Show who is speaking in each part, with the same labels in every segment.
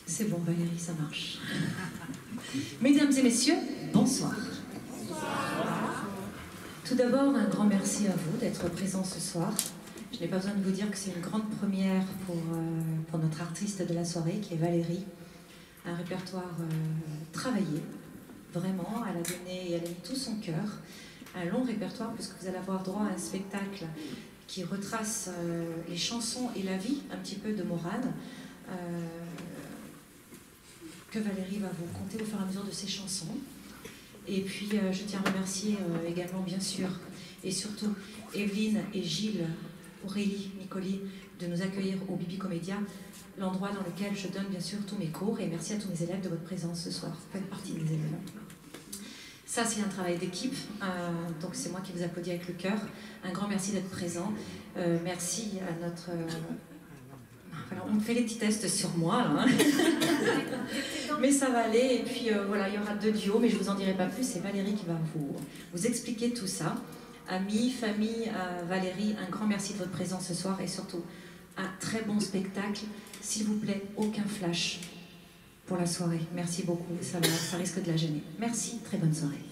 Speaker 1: C'est bon, Valérie, ça marche. Mesdames et messieurs, bonsoir. Tout d'abord, un grand merci à vous d'être présents ce soir. Je n'ai pas besoin de vous dire que c'est une grande première pour notre artiste de la soirée, qui est Valérie. Un répertoire travaillé, vraiment. Elle a donné et elle a mis tout son cœur. Un long répertoire, puisque vous allez avoir droit à un spectacle qui retrace les chansons et la vie, un petit peu de Morane, que Valérie va vous conter au fur et à mesure de ses chansons. Et puis, je tiens à remercier également, bien sûr, et surtout, Evelyne et Gilles, Aurélie, Nicoli, de nous accueillir au Bibi Comédia, l'endroit dans lequel je donne, bien sûr, tous mes cours. Et merci à tous mes élèves de votre présence ce soir. Vous faites partie des élèves. Ça, c'est un travail d'équipe, donc c'est moi qui vous applaudis avec le cœur. Un grand merci d'être présent. Merci à notre... Voilà, on me fait les petits tests sur moi, là, hein. Mais ça va aller. Et puis voilà, il y aura 2 duos, mais je ne vous en dirai pas plus. C'est Valérie qui va vous expliquer tout ça. Amis, famille, Valérie, un grand merci de votre présence ce soir et surtout un très bon spectacle. S'il vous plaît, aucun flash pour la soirée. Merci beaucoup, ça risque de la gêner. Merci, très bonne soirée.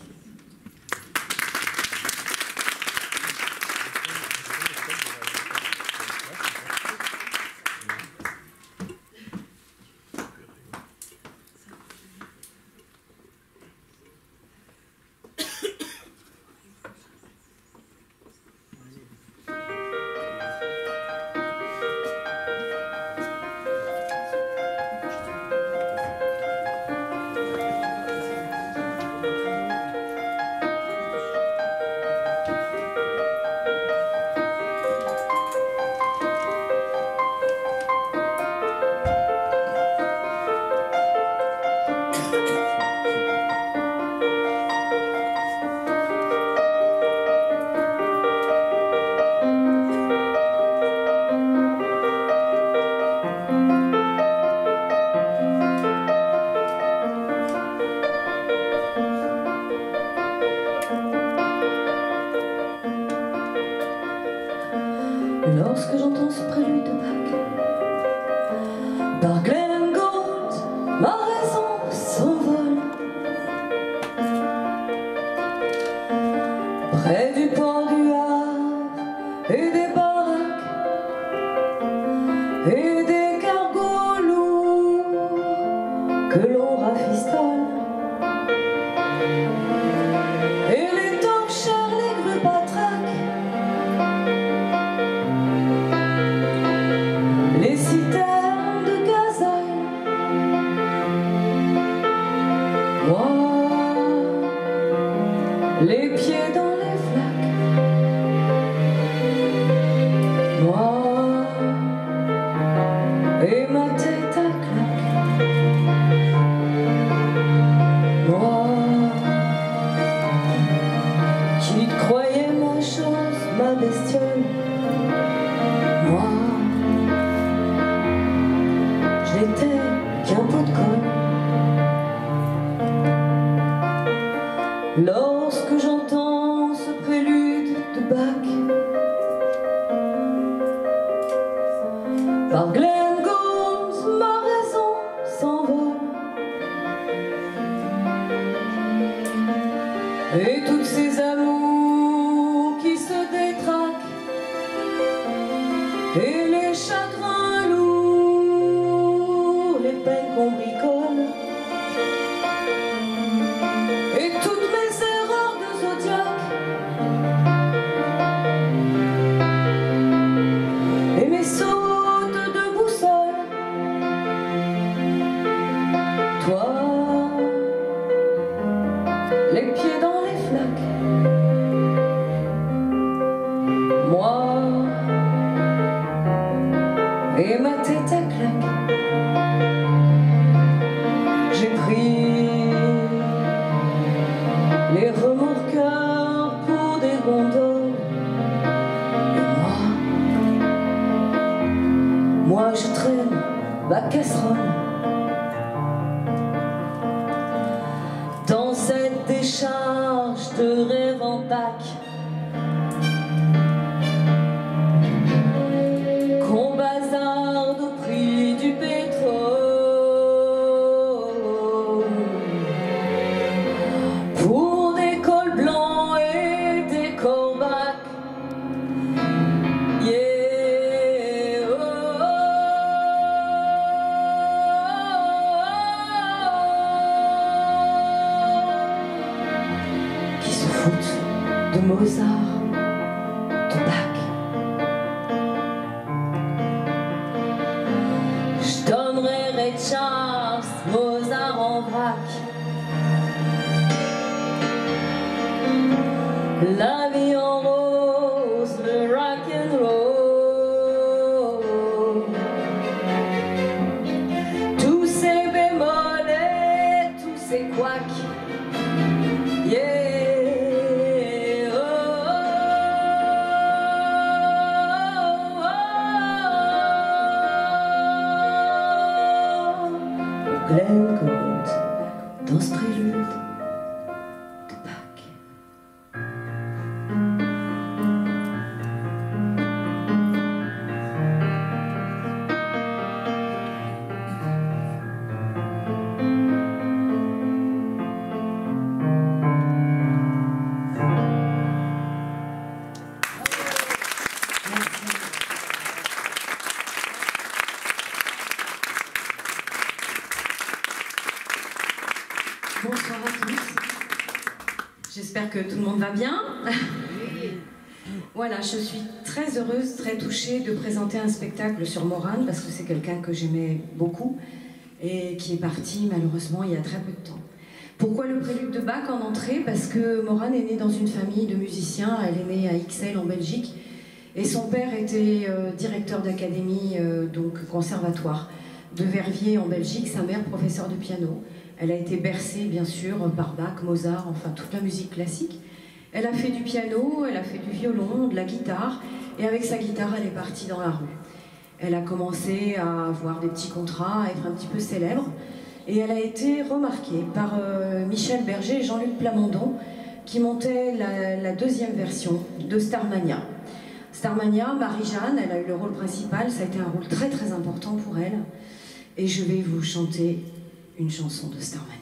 Speaker 2: Lorsque j'entends ce prélude de Bach, par Glenn Gould, ma raison s'envole. Près du port du Havre et des baraques et des cargos lourds que l'on rafistole. Et les torchères, les grues patraques, les citernes de gazelle. Moi, les pieds dans les flaques, bestiole. Moi, je n'étais qu'un pot de colle. Lorsque j'entends ce prélude de Bach par Glenn Gould, ma raison s'envole. Et toutes ces amours qui se détraquent et les chagrins lourds, les peines qu'on bricole et toutes mes erreurs de zodiaque et mes sautes de boussole. Toi, les pieds dans les flaques, moi et ma tête à claque. J'ai pris les remorqueurs pour des gondoles. Et moi je traîne ma casserole dans cette décharge de rêve en Pâques qu'on bazarde au prix du pétrole pour des cols blancs et des corbacs. Yeah, oh, qui se foutent de Mozart, de Bach. Je donnerai Ray Charles, Mozart en vrac. La vie en rose, le rock'n'roll, tous ces bémols et tous ces couacs. Yeah, oh, oh, oh, oh. Glenn Gould dans ce prélude de Bach. Bonsoir à tous. J'espère que tout le monde va bien. Voilà, je suis très heureuse, très touchée de présenter un spectacle sur Morane parce que c'est quelqu'un que j'aimais beaucoup et qui est parti malheureusement il y a très peu de temps. Pourquoi le prélude de Bach en entrée? Parce que Morane est née dans une famille de musiciens. Elle est née à Ixelles en Belgique et son père était directeur d'académie, donc conservatoire de Verviers en Belgique, sa mère professeure de piano. Elle a été bercée, bien sûr, par Bach, Mozart, enfin toute la musique classique. Elle a fait du piano, elle a fait du violon, de la guitare, et avec sa guitare, elle est partie dans la rue. Elle a commencé à avoir des petits contrats, à être un petit peu célèbre, et elle a été remarquée par Michel Berger et Jean-Luc Plamondon, qui montaient la deuxième version de Starmania. Starmania, Marie-Jeanne, elle a eu le rôle principal, ça a été un rôle très très important pour elle, et je vais vous chanter une chanson de Starmania.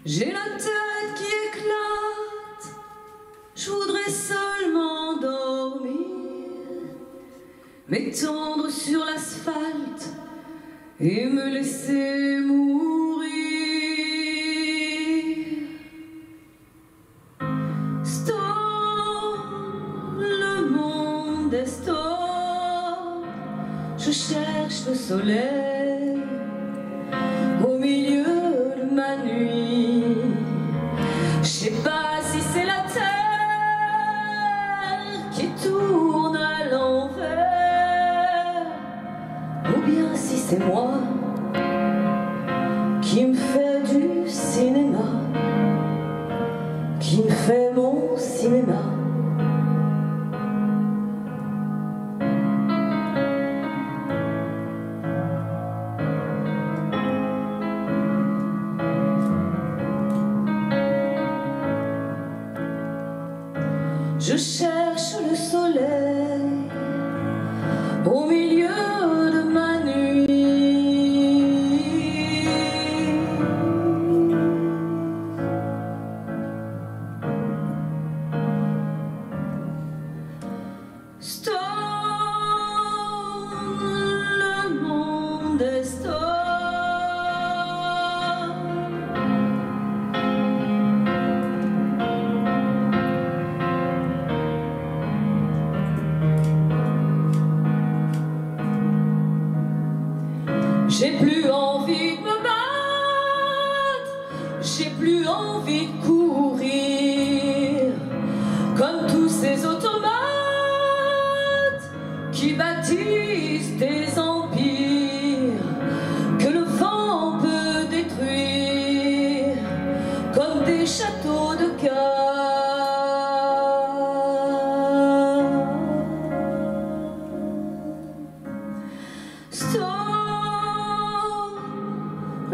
Speaker 2: J'ai la tête qui éclate, je voudrais seulement dormir, m'étendre sur l'asphalte et me laisser mourir. Je cherche le soleil au milieu de ma nuit. Je sais pas si c'est la terre qui tourne à l'envers, ou bien si c'est moi qui me fait du cinéma, qui me fait mon cinéma. Je cherche le soleil au milieu de ma nuit. Stone, le monde est stone. J'ai plus envie de me battre, j'ai plus envie de courir, comme tous ces automates qui bâtissent des empires que le vent peut détruire, comme des châteaux de cartes.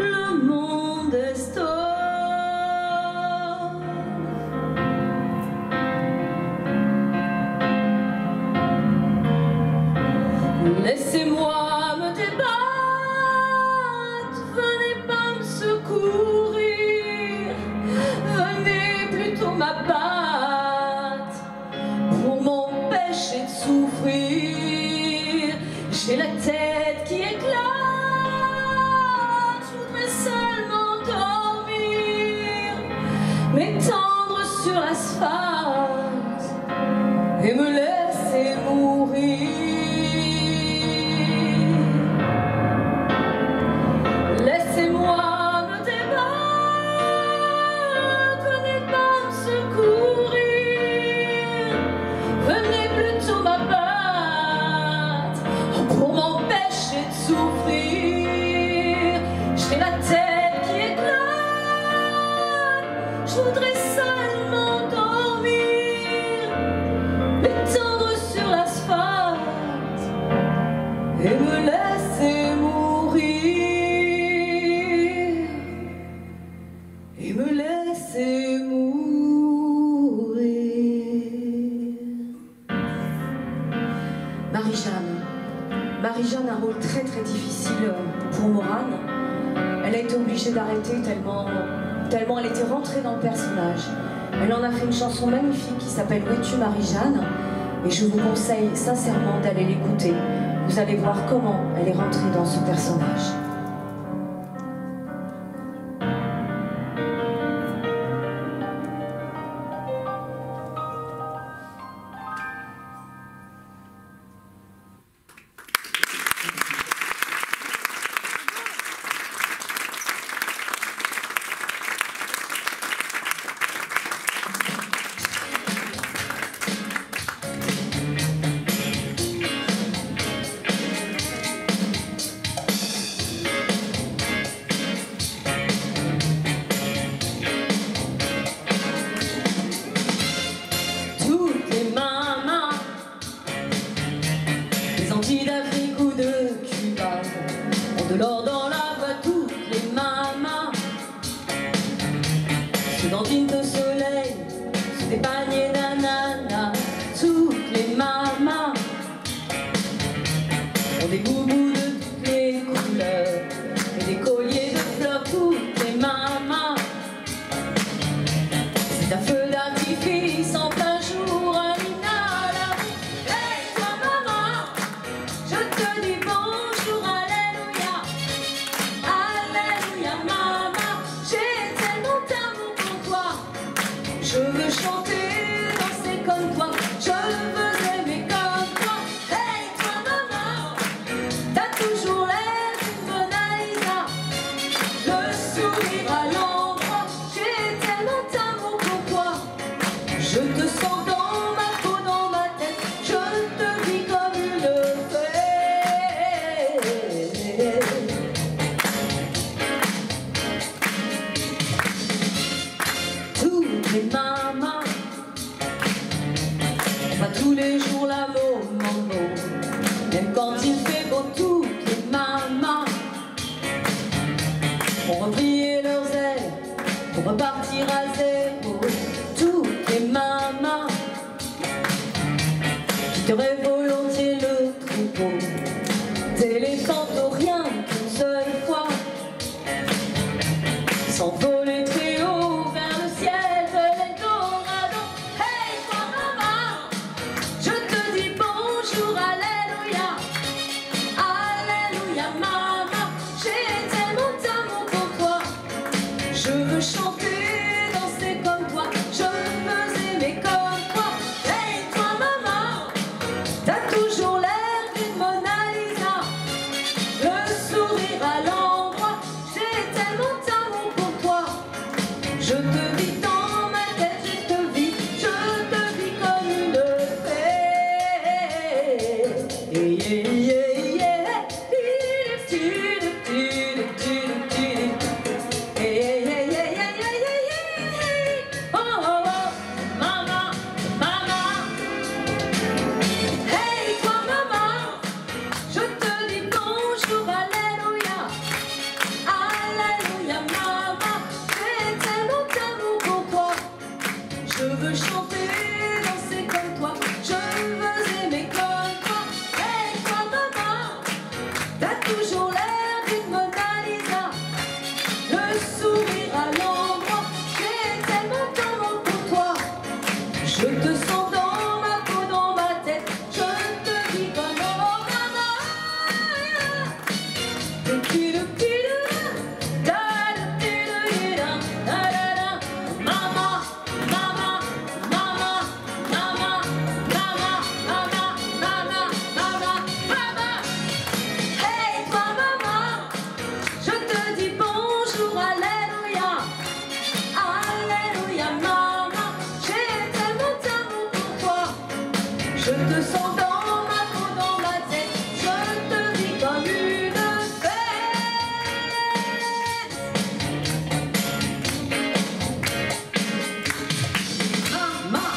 Speaker 2: Le monde est stone. Laissez-moi me débattre, venez pas me secourir, venez plutôt m'abattre pour m'empêcher de souffrir. J'ai la tête qui éclate, je voudrais seulement dormir, m'étendre sur l'asphalte et me laisser mourir. Laissez-moi me débattre, venez pas me secourir, venez plutôt m'abattre pour m'empêcher de souffrir. J'ai la tête qui éclate, je voudrais seulement dormir, m'étendre sur l'asphalte et me laisser mourir. Et me laisser mourir. Marie-Jeanne a un rôle très très difficile pour Morane. Elle a été obligée d'arrêter tellement elle était rentrée dans le personnage. Elle en a fait une chanson magnifique qui s'appelle « Où es-tu Marie-Jeanne ?» et je vous conseille sincèrement d'aller l'écouter. Vous allez voir comment elle est rentrée dans ce personnage. d'Afrique ou de Cuba, ont de l'or dans la voie, toutes les mamas se dandinent au soleil, sous des paniers d'ananas. Toutes les mamas ont des boubous de toutes les couleurs et des colliers de fleurs. Toutes les mamas, c'est un feu d'artifice en plein jour, un inhala. Hey toi maman, je te dis bonjour, alléluia, alléluia maman, j'ai tellement d'amour pour toi, je veux chanter, danser comme toi, je veux aimer comme toi. Hey toi maman, les mamas. Pas tous les jours l'amour, mambo. Même quand il fait beau, toutes les mamas ont replié leurs ailes pour repartir à zéro. Toutes les mamas quitteraient volontiers le troupeau d'éléphants rien qu'une seule fois, s'envoler très haut vers le ciel de l'Eldorado. Hey toi maman, je te dis bonjour, alléluia, alléluia maman. J'ai tellement d'amour pour toi, je veux chanter, danser comme toi, je veux aimer comme toi. Hey toi maman, t'as toujours l'air d'une Mona Lisa, le sourire à l'endroit. J'ai tellement d'amour pour toi, je te vis dans ma tête, je te vis comme une fée. Yeah, yeah, yeah. Oh, oh, oh, maman, maman. Hey toi maman, je te dis bonjour, alléluia, alléluia maman. J'ai tellement d'amour pour toi, je veux chanter, danser comme toi, je veux aimer comme toi. Hey toi maman, t'as toujours l'air d'une Mona Lisa, le sourire à l'endroit. J'ai tellement d'amour pour toi, je te sens dans ma peau, dans ma tête, je te dis comme oh maman. Maman, maman, maman, maman, maman, maman, maman, maman, maman. Hey toi maman, je te dis bonjour, alléluia, alléluia maman. J'ai tellement d'amour pour toi, je te sens dans ma peau, dans ma tête, je te vis comme une fête. Maman.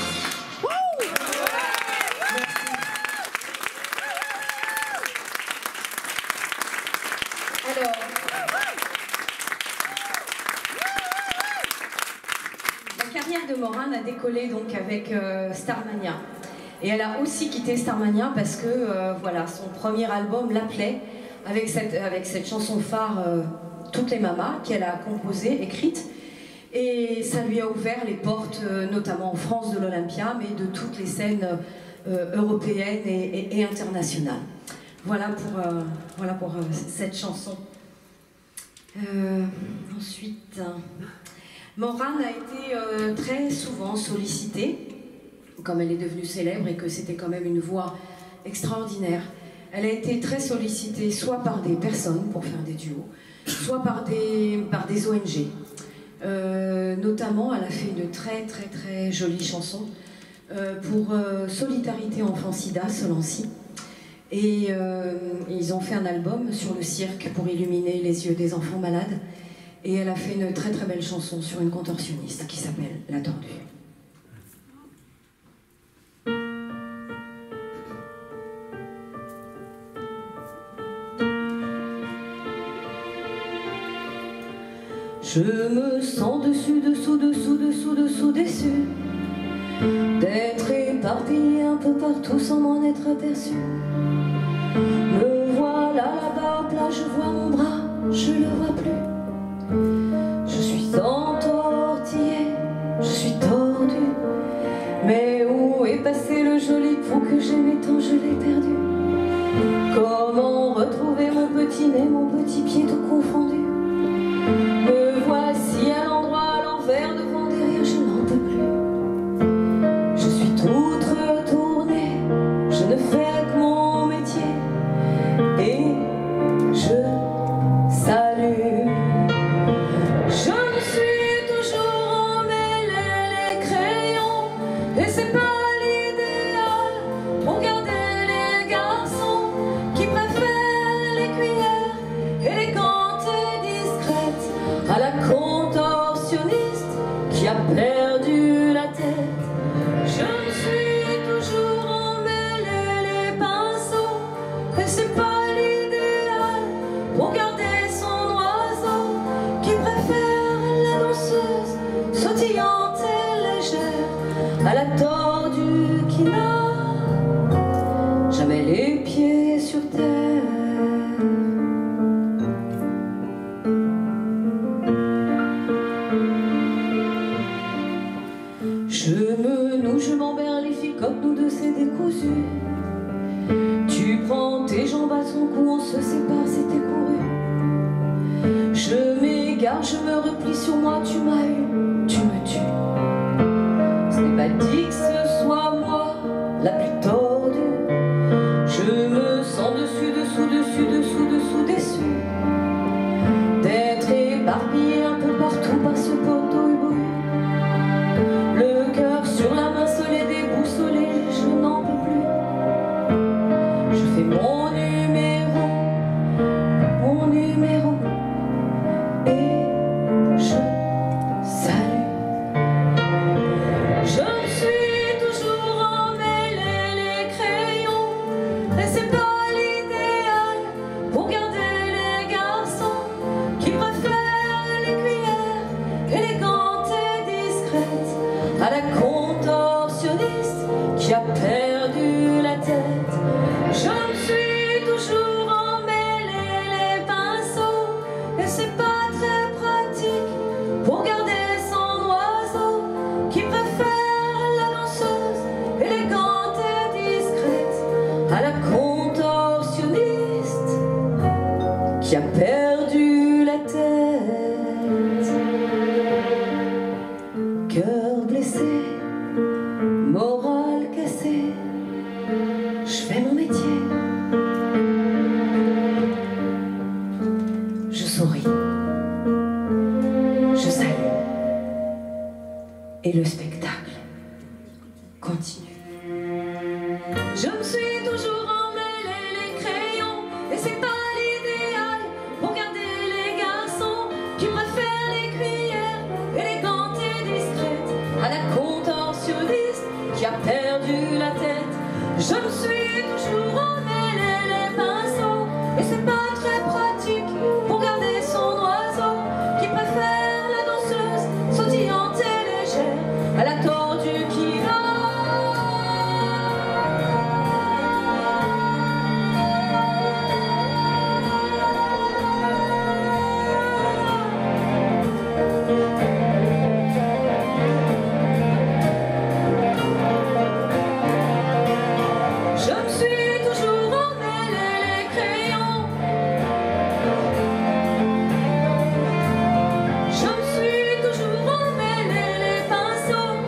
Speaker 2: Alors, la carrière de Morane a décollé donc avec Starmania. Et elle a aussi quitté Starmania parce que voilà, son premier album l'appelait avec cette chanson phare Toutes les mamas qu'elle a composée, écrite. Et ça lui a ouvert les portes, notamment en France de l'Olympia, mais de toutes les scènes européennes et internationales. Voilà pour cette chanson. Ensuite, Morane a été très souvent sollicitée, comme elle est devenue célèbre et que c'était quand même une voix extraordinaire. Elle a été très sollicitée soit par des personnes pour faire des duos, soit par des ONG. Notamment, elle a fait une très jolie chanson pour Solidarité Enfant Sida, Solancy. Et ils ont fait un album sur le cirque pour illuminer les yeux des enfants malades. Et elle a fait une très belle chanson sur une contorsionniste qui s'appelle La Tordue. Je me sens dessous, déçu d'être éparpillé un peu partout sans m'en être aperçu. Me voilà là-bas au plat, je vois mon bras, je le vois plus. Je suis entortillé, je suis tordu. Mais où est passé le joli pou que j'aimais tant, je l'ai perdu. Comment retrouver mon petit nez, mon petit pied tout confondu? Me voici à l'endroit, à l'envers, devant, derrière, je n'en peux plus. Je suis toute retournée, je ne fais que mon métier et je salue. Je me suis toujours emmêlé les crayons et c'est pas l'idéal pour garder les garçons qui préfèrent les cuillères élégantes et discrètes à la contorsionniste qui a perdu sautillante et légère, à la tordue qui n'a jamais les pieds sur terre. Je me noue, je m'emberlifie comme nous deux c'est décousu. Tu prends tes jambes à ton cou, on se sépare, c'était couru. Je m'égare, je me replie sur moi, tu m'as eu, tu me tues. Ce n'est pas dit que ce soit moi la plus tordue. Je me sens dessus, dessous, dessus, dessous, dessous, déçu d'être éparpillé un peu partout par ce poteau ébouillu. Le cœur sur la main solide, déboussolé, je n'en peux plus. Je fais mon numéro, et je salue. Je me suis toujours emmêlé les crayons, et c'est pas l'idéal pour garder les garçons qui préfèrent les cuillères élégantes et discrètes à la contorsionniste qui a perdu la tête. Je me suis toujours emmêlé les pinceaux, et c'est pas très pratique pour garder son oiseau qui préfère la danseuse élégante et discrète à la contorsionniste qui a perdu la tête. Cœur blessé, morale cassée, je fais mon métier. Je souris, je salue, et le spectacle continue. Je me suis toujours emmêlé les crayons, et c'est pas l'idéal pour garder les garçons qui préfèrent les cuillères élégantes et discrètes à la contorsionniste qui a perdu la tête. Je me suis toujours emmêlé les pinceaux, et c'est pas très pratique pour garder son oiseau qui préfère la danseuse sautillante et légère à la tordue qui va. Je me suis toujours emmêlé les crayons. Je me suis toujours emmêlé les pinceaux.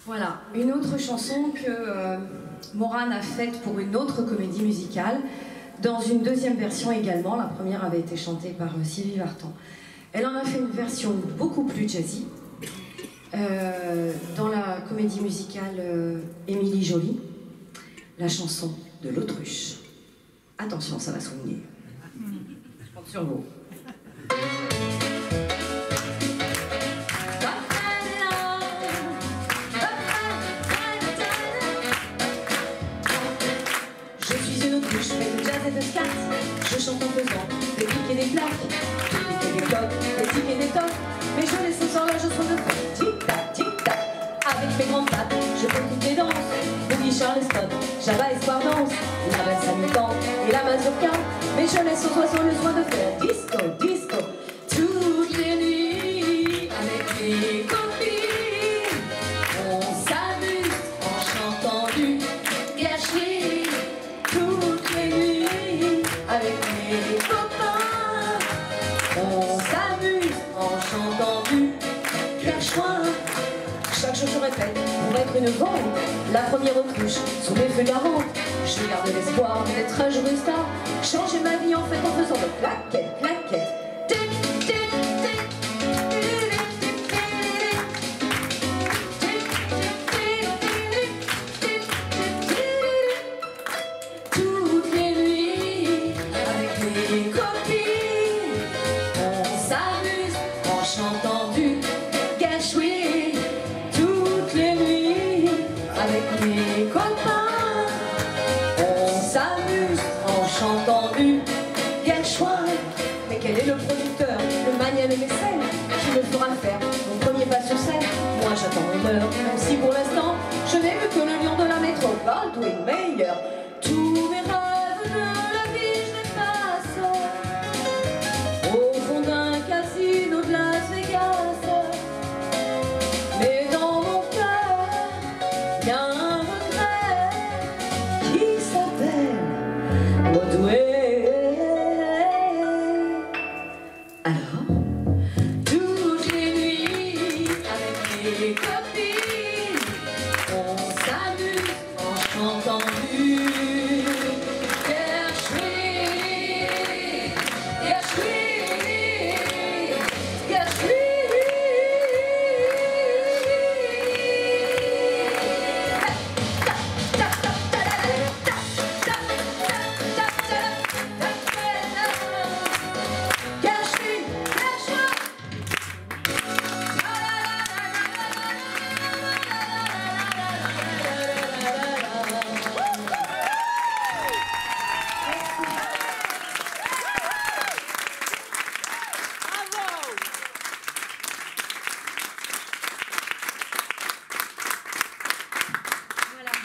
Speaker 2: Voilà, une autre chanson que Morane a faite pour une autre comédie musicale, dans une deuxième version également. La première avait été chantée par Sylvie Vartan. Elle en a fait une version beaucoup plus jazzy, dans la comédie musicale Émilie Joly, la chanson de l'autruche. Attention, ça va swinguer. Je compte sur vous. Je fais du jazz et de scat, je chante en faisant des pics et des plaques, des pics et des tocs, des tics et des tocs, mais je laisse ce soir-là, je sois de faire tic-tac, tic-tac, avec mes grandes pattes, je fais toutes les danses, Boogie Charleston, Java Espoir danse, la valse à mi-temps et la mazurka, mais je laisse aux oiseaux le soin de faire disco, disco, toutes les nuits, avec mes copines, on s'amuse en chantant du gâchis. Toutes les nuits, avec mes copains, on s'amuse en chantant du perchoir. Chaque jour je répète, pour être une vente, la première autruche, sous mes feux garantes, je garde l'espoir d'être un jour une star, changer ma vie en fait en faisant de claquettes, claquettes. vu Gershwin. Mais quel est le producteur, le magnat et mécène qui me fera faire mon premier pas sur scène? Moi j'attends mon heure, même si pour l'instant je n'ai vu que le lion de la métropole, Baldwin Mayer. Tous mes rêves de la vie je les passe au fond d'un casino de Las Vegas. Mais dans mon cœur, y a un regret qui s'appelle Broadway. Alors, toutes les nuits, avec mes copines, on s'amuse en chantant du Gershwin, Gershwin, Gershwin.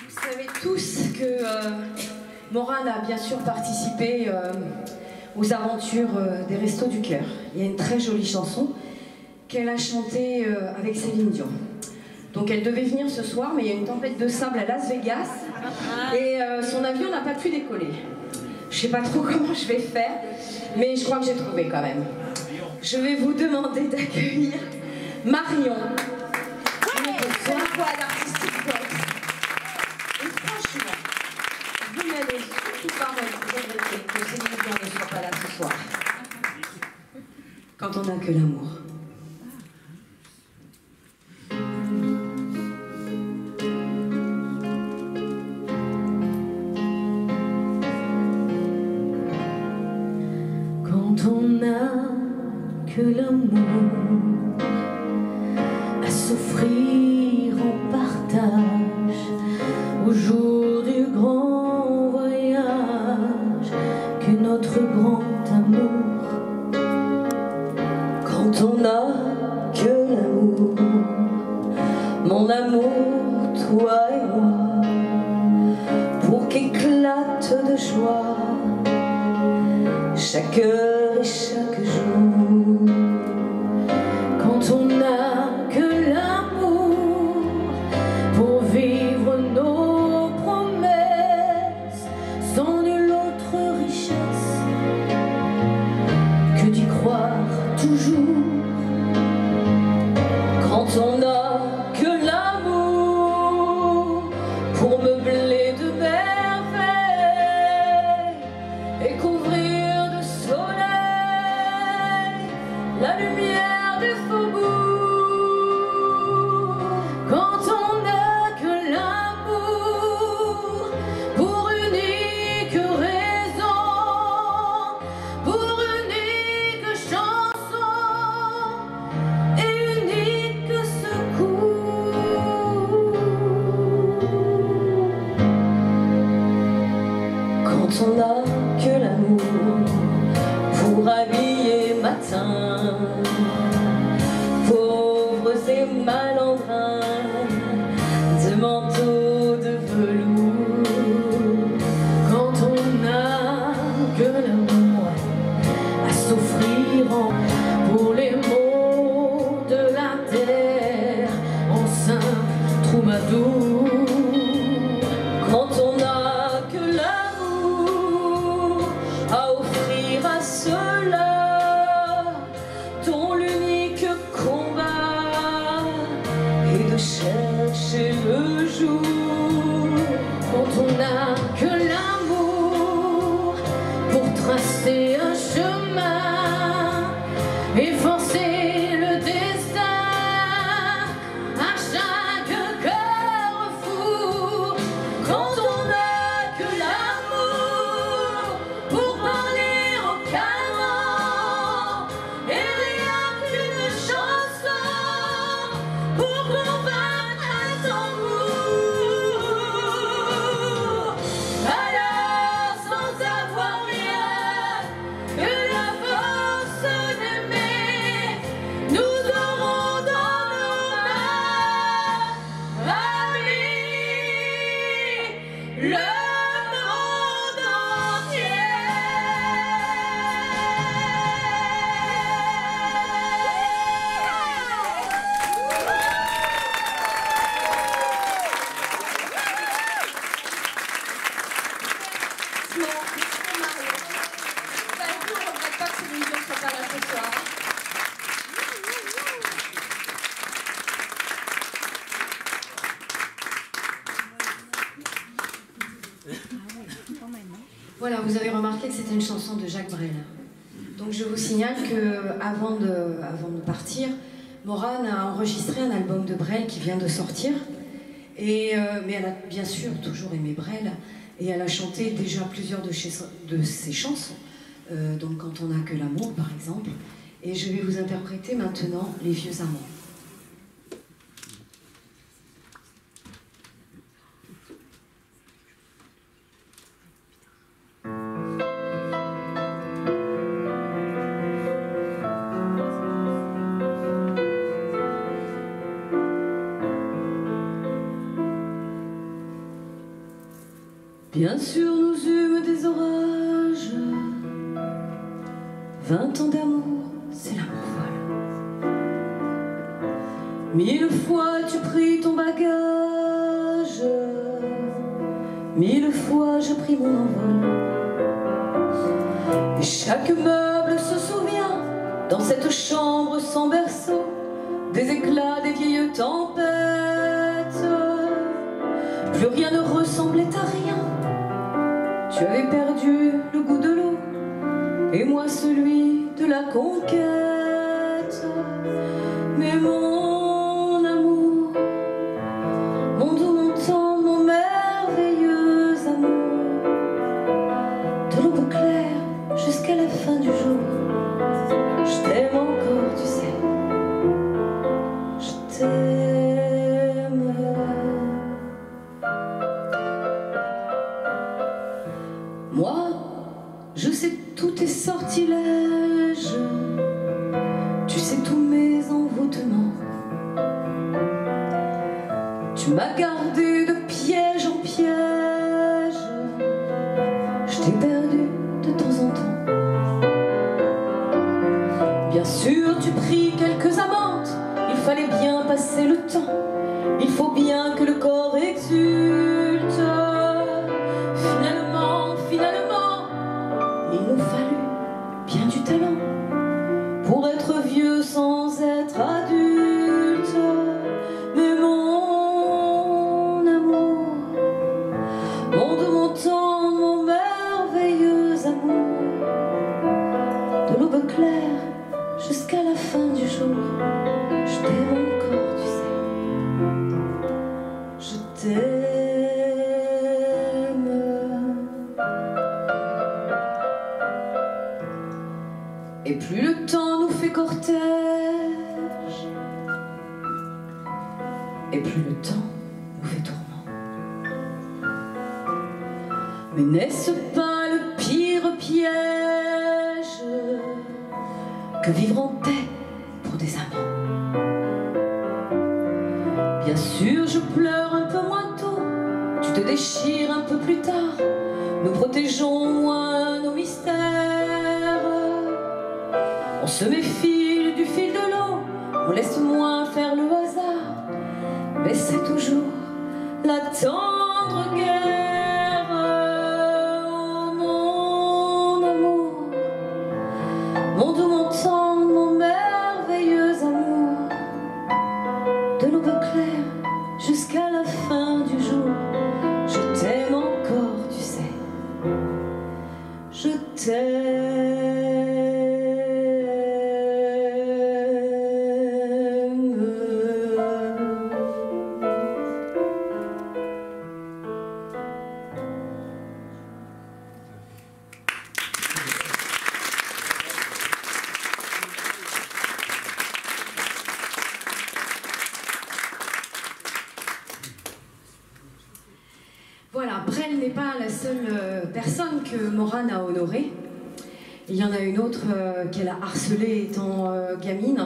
Speaker 2: Vous savez tous que Morane a bien sûr participé aux aventures des Restos du Cœur. Il y a une très jolie chanson qu'elle a chantée avec Céline Dion. Donc elle devait venir ce soir, mais il y a une tempête de sable à Las Vegas et son avion n'a pas pu décoller. Je sais pas trop comment je vais faire, mais je crois que j'ai trouvé quand même. Je vais vous demander d'accueillir Marion. Sur la voix d'Artistic Box. Et franchement, vous n'allez surtout pas regretter que Céline Dion ne soit pas là ce soir. Quand on n'a que l'amour. Quand on n'a que l'amour à s'offrir en partage au jour du grand voyage, que notre grand amour. Quand on n'a que l'amour, mon amour, toi et moi, pour qu'éclate de joie chaque heure et chaque jour. Quand on n'a que l'amour pour vivre nos promesses, sans nulle autre richesse que d'y croire toujours. Quand on n'a que l'amour pour meubler de merveilles et couvrir de soleil la lumière des faubourgs. Quand on n'a que l'amour pour unique raison, pour unique chanson et unique secours. Quand on n'a que l'amour pour habiller matin pauvres et malandrins de manteaux de velours. Quand on n'a que l'amour à s'offrir pour les mots de la terre en simple troubadour. Quand on n'a que l'amour à offrir à ceux-là dont l'unique combat Flo, et Mario. Ben, on ne regrette pas que Céline Dion ne soit pas là ce soir. Voilà, vous avez remarqué que c'était une chanson de Jacques Brel. Donc je vous signale qu'avant de partir, Morane a enregistré un album de Brel qui vient de sortir. Mais elle a bien sûr toujours aimé Brel et elle a chanté déjà plusieurs de ses chansons. Donc Quand on n'a que l'amour par exemple. Et je vais vous interpréter maintenant Les vieux amants. Bien sûr, nous eûmes des orages. 20 ans d'amour, c'est l'amour folle. 1000 fois tu pris ton bagage. 1000 fois je pris mon envol. Et chaque meuble se souvient, dans cette chambre sans berceau, des éclats des vieilles tempêtes. Plus rien ne ressemblait à rien. Tu avais perdu le goût de l'eau et moi celui de la conquête. Mais mon amour, mon doux, mon tendre, mon merveilleux amour, de l'aube claire jusqu'à la fin du jour, je t'aime encore, tu sais, je t'aime. Moi, je sais tous tes sortilèges, tu sais tous mes envoûtements. Tu m'as gardé de piège en piège, je t'ai perdu de temps en temps. Bien sûr, tu pris quelques amantes, il fallait bien passer le temps. Il faut bien que le corps exulte. Finalement, il nous fallut bien du talent pour être vieux sans être adulte. Mais mon amour, mon doux, mon tendre, mon merveilleux amour, de l'aube claire jusqu'à la fin du jour, je t'aime encore, tu sais, je t'aime. Et plus le temps nous fait cortège, et plus le temps nous fait tourment. Mais n'est-ce pas le pire piège que vivre en paix pour des amants? Bien sûr, je pleure un peu moins tôt, tu te déchires un peu plus tard, nous protégeons moins nos mystères. On se méfie du fil de l'eau, on laisse moins faire le hasard, mais c'est toujours la tendre guerre. Oh, mon amour, mon doux, mon tendre, mon merveilleux amour, de l'aube claire jusqu'à la fin du jour, je t'aime encore, tu sais, je t'aime. Voilà, Brel n'est pas la seule personne que Morane a honorée. Il y en a une autre qu'elle a harcelée étant gamine,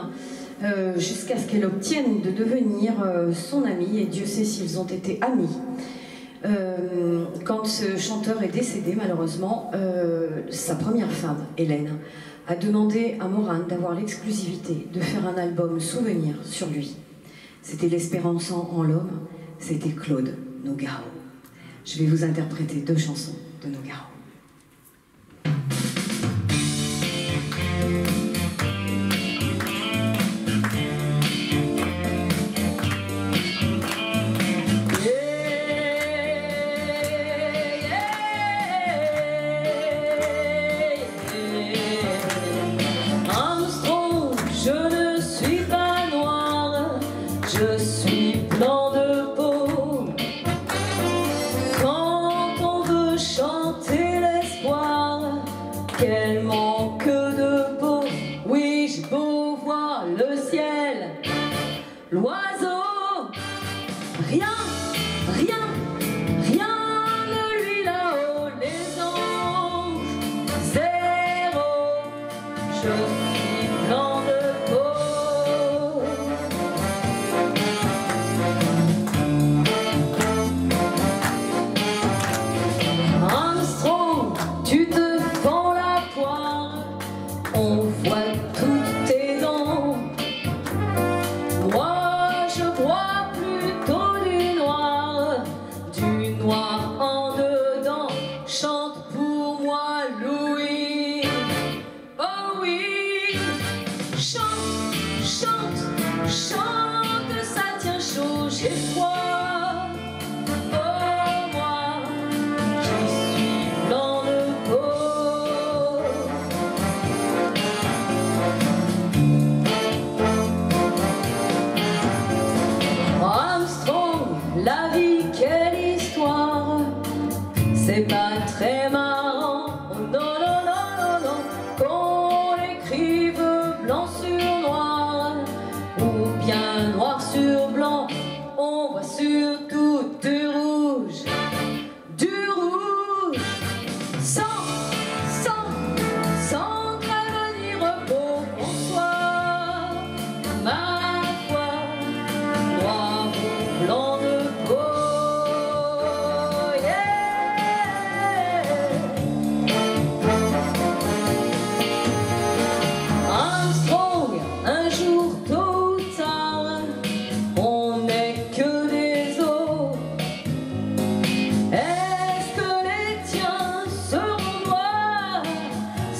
Speaker 2: jusqu'à ce qu'elle obtienne de devenir son amie, et Dieu sait s'ils ont été amis. Quand ce chanteur est décédé, malheureusement, sa première femme, Hélène, a demandé à Morane d'avoir l'exclusivité de faire un album souvenir sur lui. C'était l'espérance en l'homme, c'était Claude Nougaro. Je vais vous interpréter 2 chansons de Nougaro. qu'elle manque de peau. Oui, j'ai beau voir le ciel, l'oiseau, rien, rien, rien ne lui là-haut, les anges, zéro, je suis blanc de peau. Armstrong, tu te fends la poire, on voit toutes tes dents. Moi je bois plutôt du noir en dedans. Chante pour moi Louis, oh oui. Chante, chante, chante, ça tient chaud, j'ai froid. Oh moi, qui suis blanc de peau. La vie, quelle histoire, c'est pas très marrant, oh non, non, non, non, non, qu'on l'écrive blanc sur noir, ou bien noir sur blanc, on voit surtout du rouge, sans prévenir repos, bonsoir, ma foi, noir ou blanc de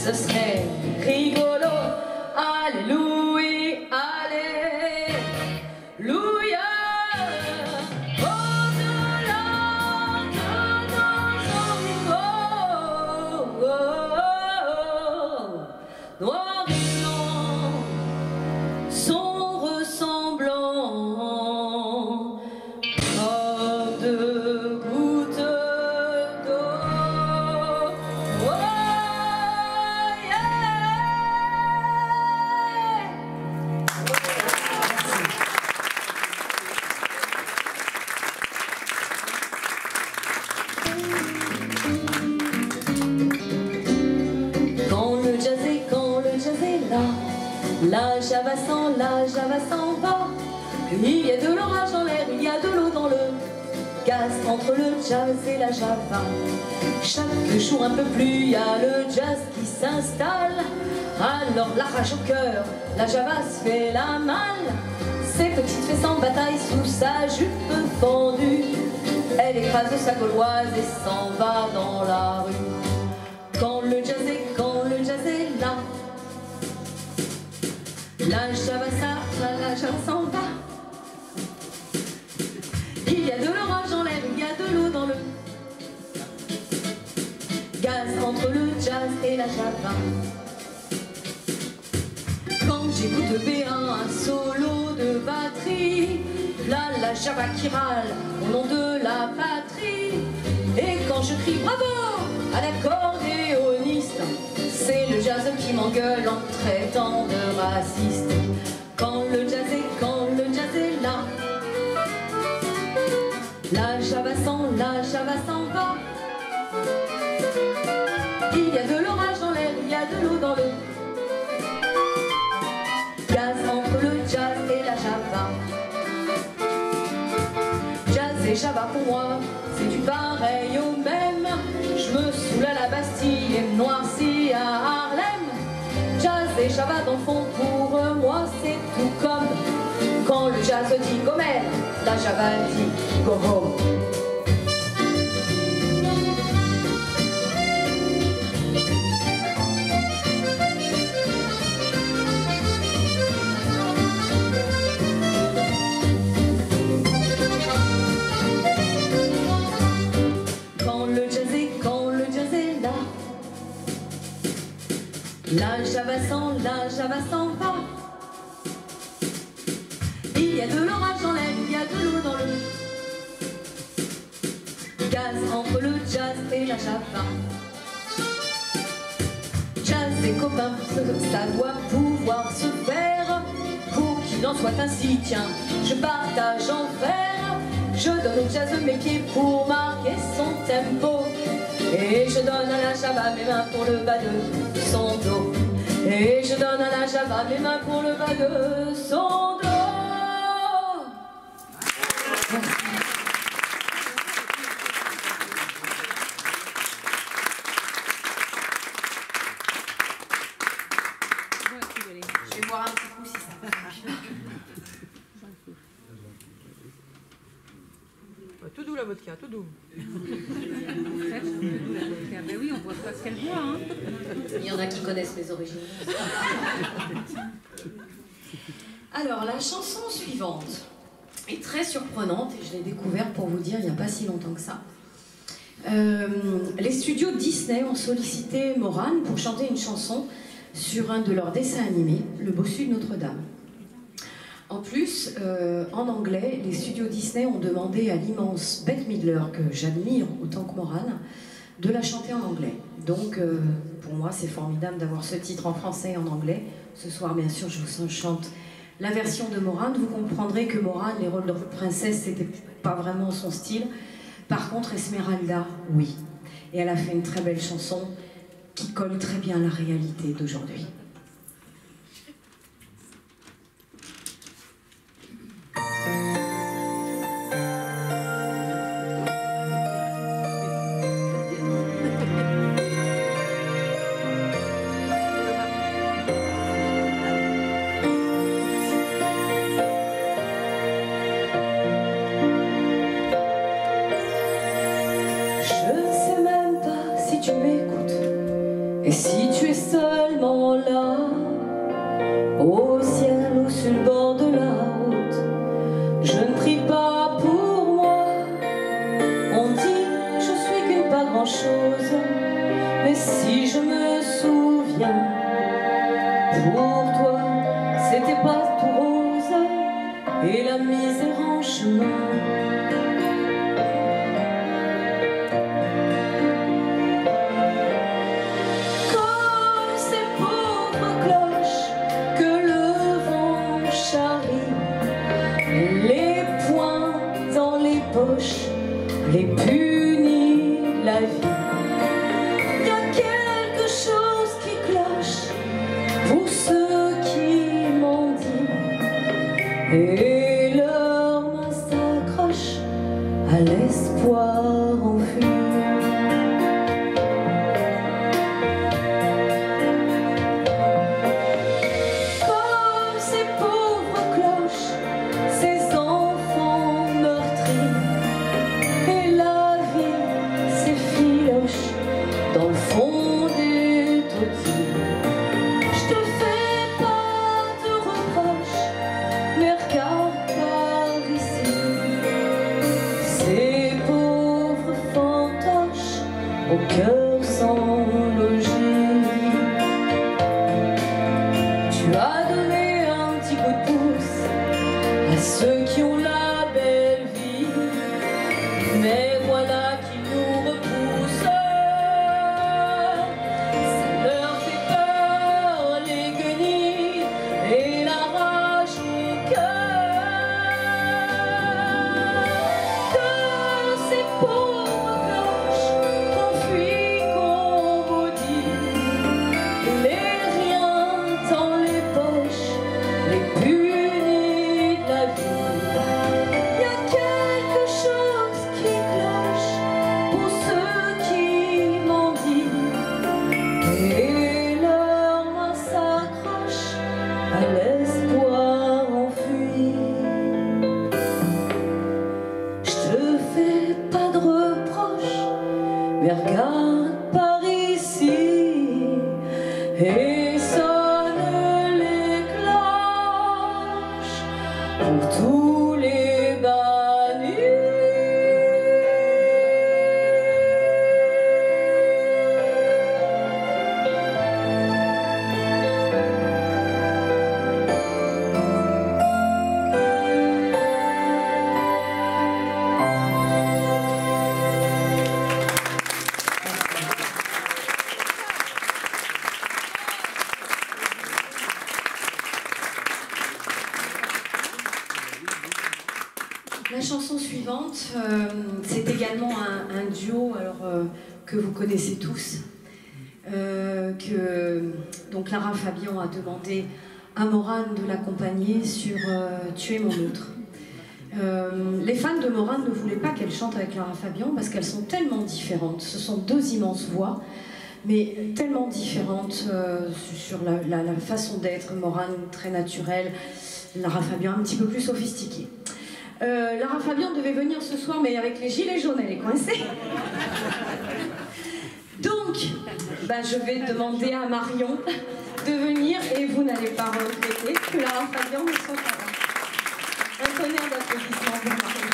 Speaker 2: ce serait rigolo. Alléluia, alléluia. Au-delà de nos envies, noir et blanc sont ressemblants comme deux gouttes d'eau. La Java s'en va. Il y a de l'orage dans l'air, il y a de l'eau dans le gaz. Entre le jazz et la Java, chaque jour un peu plus, il y a le jazz qui s'installe. Alors la rage au cœur, la Java se fait la malle. Ses petites fesses en bataille sous sa jupe fendue. Elle écrase sa gauloise et s'en va dans la rue. Quand le jazz est là, la Java s'en va. Il y a de l'orage dans l'air, il y a de l'eau dans le gaz. Entre le jazz et la Java, quand j'écoute B1, un solo de batterie, là la Java qui râle au nom de la patrie. Et quand je crie bravo à l'accordéoniste, c'est le jazz qui m'engueule en traitant de raciste. Quand le jazz est là, la Java s'en va. Il y a de l'orage dans l'air, il y a de l'eau dans le gaz. Entre le jazz et la Java, jazz et Java pour moi, c'est du pareil au même. Je me saoule à la Bastille et me noircis à Harlem. Jazz et Java dans le fond pour moi c'est tout comme quand le jazz dit go man, la Java dit go home. Quand le jazz est là, la Java s'en va. Il y a de l'orage dans l'air, il y a de l'eau dans le gaz. Entre le jazz et la Java, enfin ça doit pouvoir se faire. Pour qu'il en soit ainsi, tiens, je partage en fer. Je donne au jazz mes pieds pour marquer son tempo. Et je donne à la java mes mains pour le bas de son dos. Et je donne à la java mes mains pour le bas de son dos.
Speaker 3: Je vais boire un petit coup si ça marche.
Speaker 4: Tout doux la vodka, tout doux.
Speaker 3: Ben oui, on voit pas ce qu'elle boit. Hein.
Speaker 2: Il y en a qui connaissent mes origines. Alors, la chanson suivante est très surprenante et je l'ai découverte pour vous dire il n'y a pas si longtemps que ça. Les studios Disney ont sollicité Morane pour chanter une chanson sur un de leurs dessins animés, Le Bossu de Notre-Dame. En plus, en anglais, les studios Disney ont demandé à l'immense Bette Midler, que j'admire autant que Morane, de la chanter en anglais. Donc, pour moi, c'est formidable d'avoir ce titre en français et en anglais. Ce soir, bien sûr, je vous chante la version de Morane. Vous comprendrez que Morane, les rôles de princesse, c'était pas vraiment son style. Par contre, Esmeralda, oui. Et elle a fait une très belle chanson qui colle très bien à la réalité d'aujourd'hui. Et si tu es seulement là, au ciel ou sur le bord de la route, je ne prie pas pour moi. On dit je suis qu'une pas grand chose, mais si je me souviens, pour toi c'était pas tout rose et la misère en chemin. Les punit la vie. Il y a quelque chose qui cloche pour ceux qui mendient et leurs mains s'accrochent à l'espoir enfui. Comme ces pauvres cloches, ces enfants meurtris. Dans le fond des taudis, je te fais pas de reproches, mais regarde par ici, ces pauvres fantoches au cœur sans logis. Tu as donné un petit coup de pouce à ceux qui ont la belle vie, mais voilà qui nous repousse. Pauvres cloches qu'on fuit, qu'on maudit. La chanson suivante, c'est également un duo que vous connaissez tous, donc Lara Fabian a demandé à Morane de l'accompagner sur Tu es mon autre. Les fans de Morane ne voulaient pas qu'elle chante avec Lara Fabian parce qu'elles sont tellement différentes. Ce sont deux immenses voix, mais tellement différentes sur la façon d'être. Morane très naturelle, Lara Fabian un petit peu plus sophistiquée. Lara Fabian devait venir ce soir, mais avec les gilets jaunes, elle est coincée. Donc, je vais demander à Marion de venir et vous n'allez pas regretter que Lara Fabian ne soit pas là. Un tonnerre d'applaudissements pour Marion.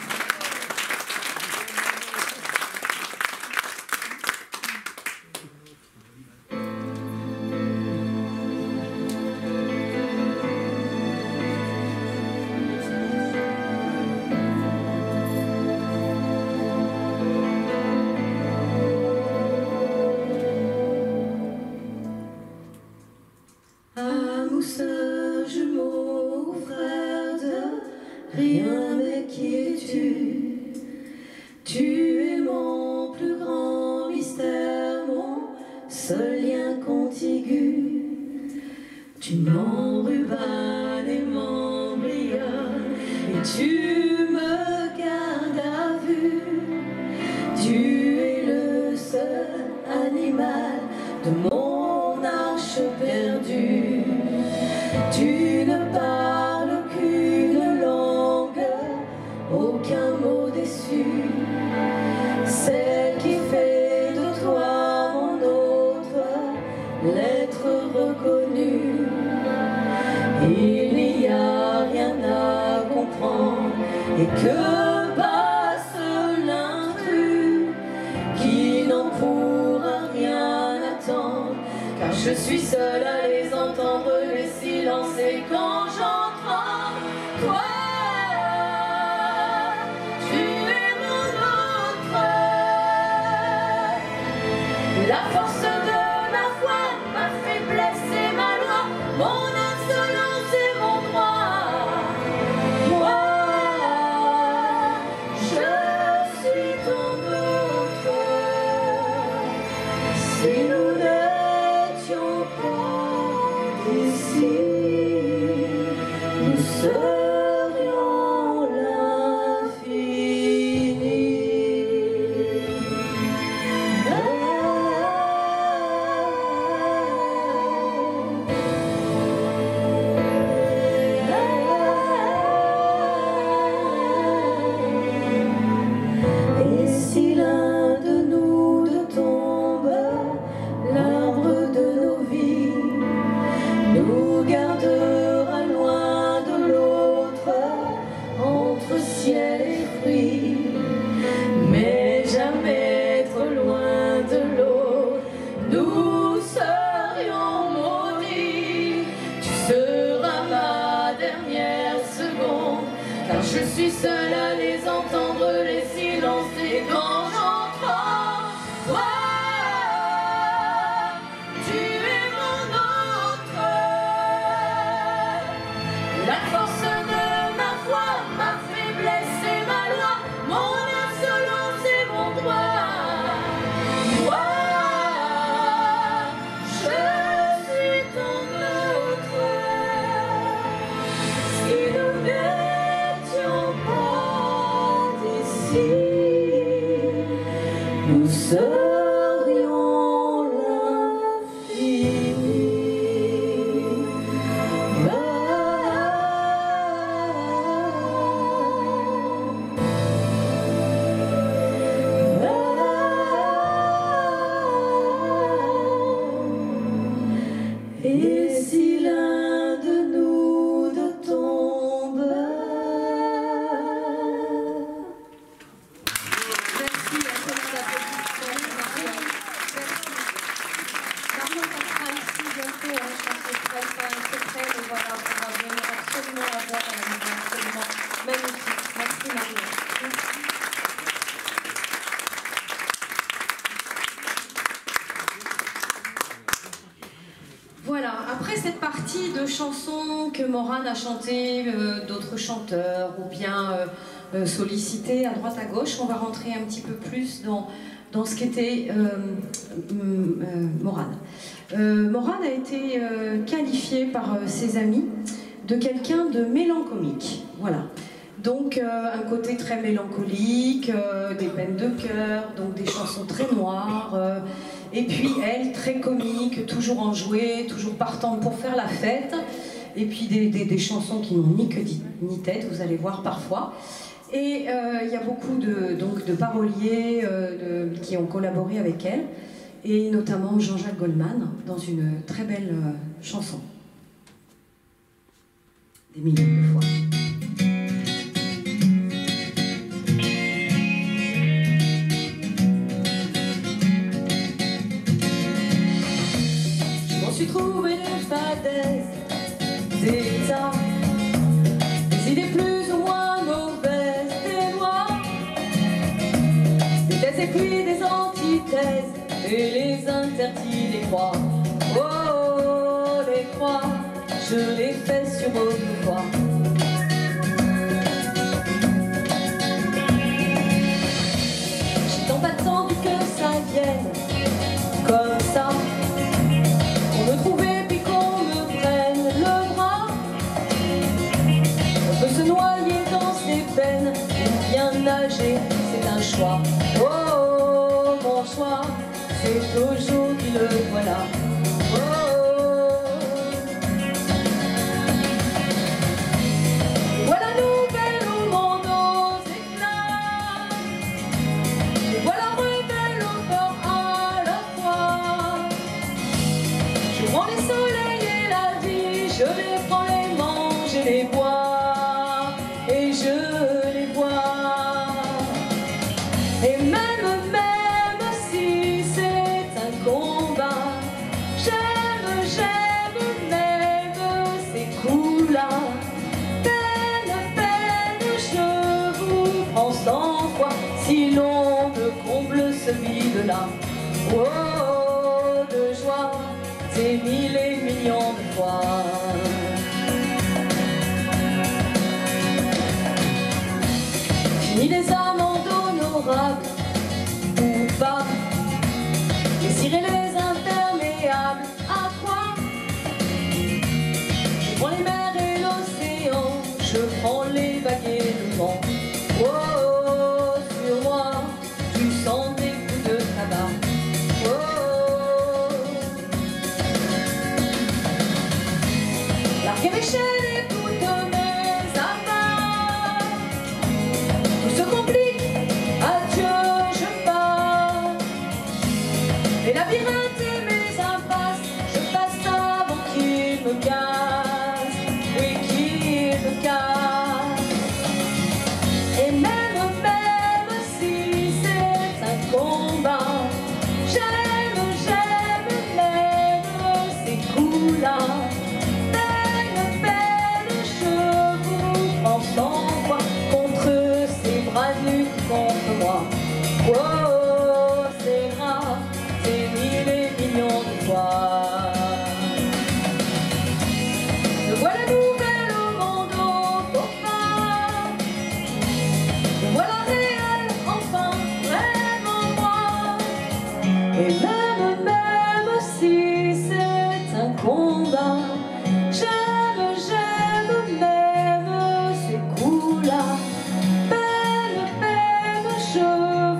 Speaker 5: Rien mais qui es-tu? Tu es mon plus grand mystère, mon seul lien contigu. Tu m'enrubannes et m'embrayonnes et tu me gardes à vue. Tu es le seul animal de mon arche perdue. Tu ne parles qu'une langue, aucun mot déçu, celle qui fait de toi mon autre, l'être reconnu. Il n'y a rien à comprendre et que passe l'intrus qui n'en pourra rien attendre, car je suis seule à les entendre, les silences, et quand j'entends toi. La force de ma foi, ma faiblesse et ma loi, mon insolence et mon droit. Moi, je suis ton autre. Si nous n'étions pas ici, nous serions l'infini. Et si l'un de nous deux tombe, l'arbre de nos vies nous gardera loin de l'autre, entre ciel et fruits, mais jamais trop loin de l'autre. Nous serions maudits, tu seras ma dernière seconde, car je suis seule à les entendre, les silences, et quand j'entends toi, tu es mon autre. La force de ma foi, ma faiblesse et ma loi, mon insolence et mon droit. Moi, je suis ton autre. Si nous n'étions pas ici, nous serions l'infini. Et si l'un de nous deux tombe.
Speaker 2: Merci, un tonnerre d'applaudissements, Marion. Merci. Marion passera ici bientôt, je pense que ce sera pas un secret, mais voilà, on va venir absolument la voir, elle est absolument magnifique. Merci Marion. Merci. Voilà, après cette partie de chansons que Morane a chantées, d'autres chanteurs, ou bien sollicité à droite à gauche. On va rentrer un petit peu plus dans ce qu'était Morane. Morane a été qualifié par ses amis de quelqu'un de mélancolique. Voilà. Donc un côté très mélancolique, des peines de cœur, donc des chansons très noires, et puis elle, très comique, toujours enjouée, toujours partante pour faire la fête, et puis des chansons qui n'ont ni queue ni tête, vous allez voir parfois. Et il y a beaucoup de paroliers qui ont collaboré avec elle, et notamment Jean-Jacques Goldman, dans une très belle chanson. Des millions de fois. Je m'en suis trouvé des fadaises, des états, des idées plus ou moins mauvaises, des lois, des thèses et puis des antithèses, et les interdits, les croix. Oh, les croix, je les fais sur autrefois. J'ai tant pas attendu que ça vienne comme ça, qu'on me trouve puis qu'on me prenne le bras. On peut se noyer dans ses peines ou bien nager, c'est un choix. Oh, mon choix, c'est aujourd'hui le voilà. Les bois et je les vois, et même si c'est un combat, j'aime même ces coups-là. Peine, je vous prends sans foi, si l'on me comble ce vide-là. Oh, de joie, c'est mille et millions de fois. Ni les amendes honorables ou pas, les cirés, les imperméables, à quoi? Je prends les mers et l'océan, je prends les vagues et le vent. Oh, sur moi, tu sens des coups de tabac. Oh, larguez mes chaînes et toutes mes affaires. Tout se complique, adieu, je pars. Les labyrinthes et mes impasses, je passe avant qu'ils me cassent. Oui, qu'ils me cassent. Et même si c'est un combat, j'aime même ces coups-là. Peine, je vous prends sans foi contre ces bras nus contre moi. Oh, c'est grave, c'est mille et millions de fois. Je vois la nouvelle au monde au copain. Je vois la réelle, enfin, vraiment moi. Et même si c'est un combat, j'aime même ces coups-là. Peine, je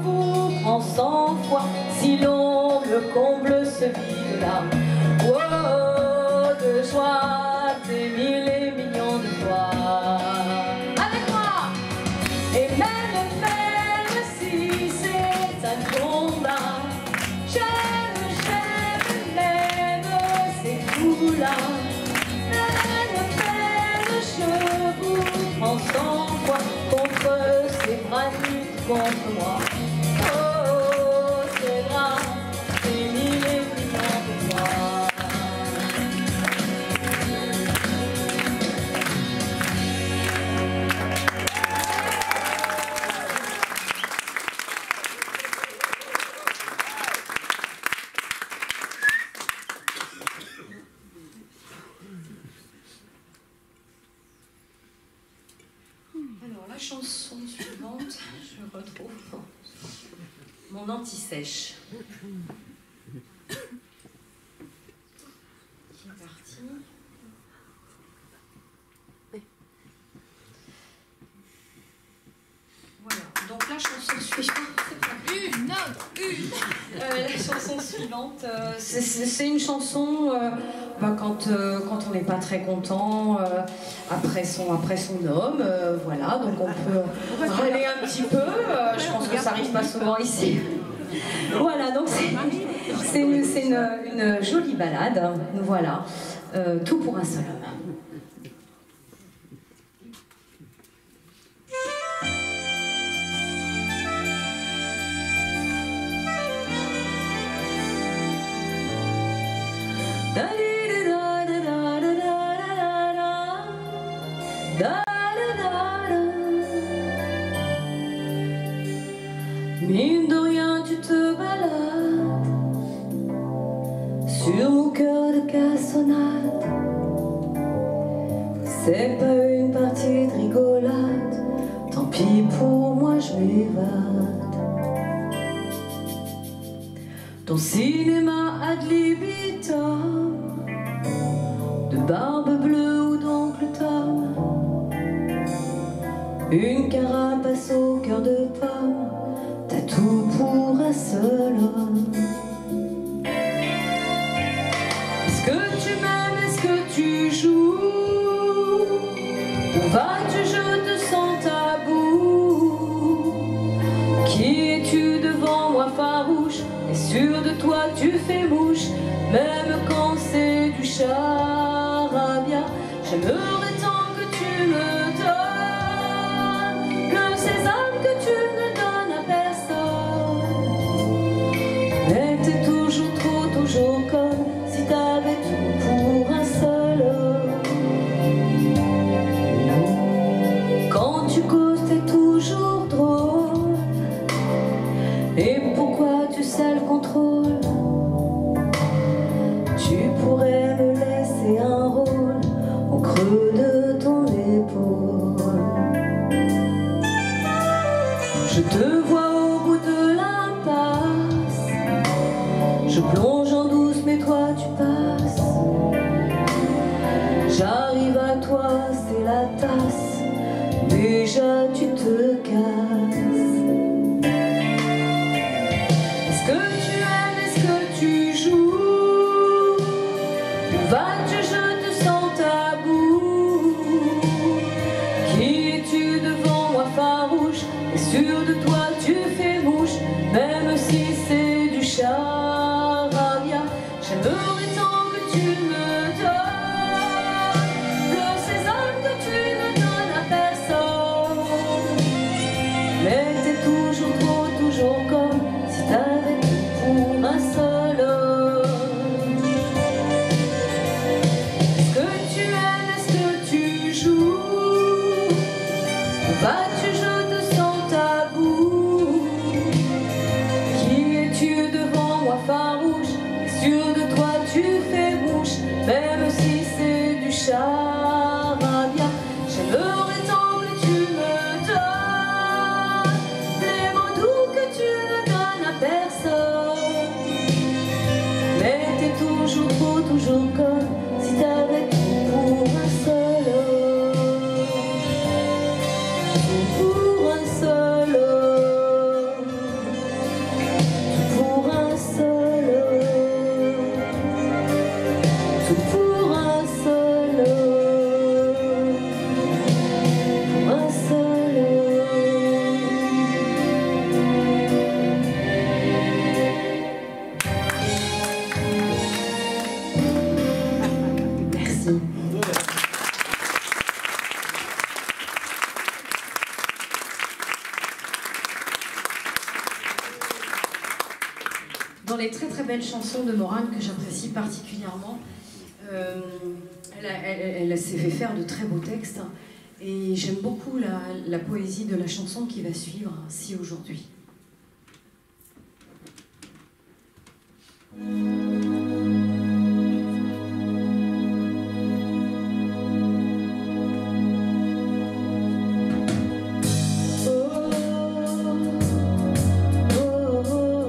Speaker 2: vous prends sans foi, si l'on me comble ce vide-là. Oh, de joie, des mille et millions de fois. Avec moi! Et même si c'est un combat, j'aime même ces coups-là. Peine, je vous prends sans foi contre ces bras nus contre moi. Oh, c'est grave, c'est mille et millions de fois.
Speaker 1: Alors la chanson suivante.
Speaker 2: mon anti-sèche. Qui est parti. Voilà, donc la chanson suivante. La chanson suivante, c'est une chanson quand on n'est pas très content après son homme, voilà, donc on peut râler un petit peu, je pense que ça n'arrive pas souvent ici. Voilà, donc c'est une jolie balade, voilà, tout pour un seul homme.
Speaker 5: Mine de rien, tu te balades sur mon cœur de cassonade. C'est pas une partie de rigolade, tant pis pour moi, je m'évade. Ton cinéma ad libitum, de Barbe Bleue ou d'Oncle Tom, une carapace au cœur de pomme, t'as tout pour un seul homme. Est-ce que tu m'aimes, est-ce que tu joues, ou vas-tu, je te sens tabou? Qui es-tu devant moi farouche, et sûr de toi tu fais mouche, même quand c'est du charabia. J'aimerais tant que tu me donnes le sésame que tu ne donnes à personne. Mais t'es toujours trop, toujours comme si t'avais tout pour un seul homme. Quand tu causes t'es toujours drôle, et pourquoi tu sais le contrôle? Tu pourrais me laisser un rôle au creux de ton épaule. Je te vois au bout de l'impasse, je plonge en douce mais toi tu passes. J'arrive à toi, c'est la tasse, déjà tu te casses. Est-ce que tu aimes, est-ce que tu joues, ou vas-tu, je te sens tabou? Qui es-tu devant moi farouche, et sûr de toi tu fais mouche, même si c'est du charabia. J'aimerais tant que tu me donnes le sésame que tu ne donnes à personne. Mais t'es toujours trop, toujours comme si t'avais tout pour un seul homme. Est-ce que tu aimes, est-ce que tu joues, ou vas-tu, je te sens tabou? Qui es-tu devant moi farouche, et sûr de toi tu fais mouche, même si c'est du charabia. J'aimerais tant que tu me donnes les mots doux que tu ne donnes à personne. Mais t'es toujours trop, toujours comme si t'avais tout pour un seul homme. Tout pour un seul homme. Tout pour un seul homme. Tout pour un seul homme. Pour un seul homme.
Speaker 2: Merci. Dans les très très belles chansons de Morane que j'apprécie particulièrement, elle s'est fait faire de très beaux textes et j'aime beaucoup la poésie de la chanson qui va suivre, Si aujourd'hui.
Speaker 5: Oh, oh, oh.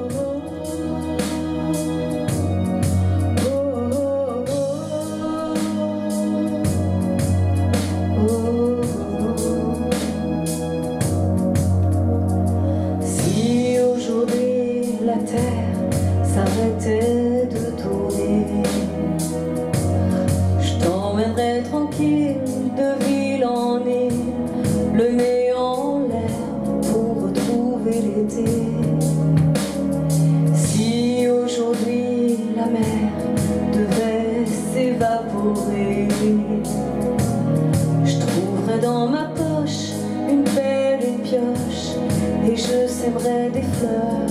Speaker 5: heures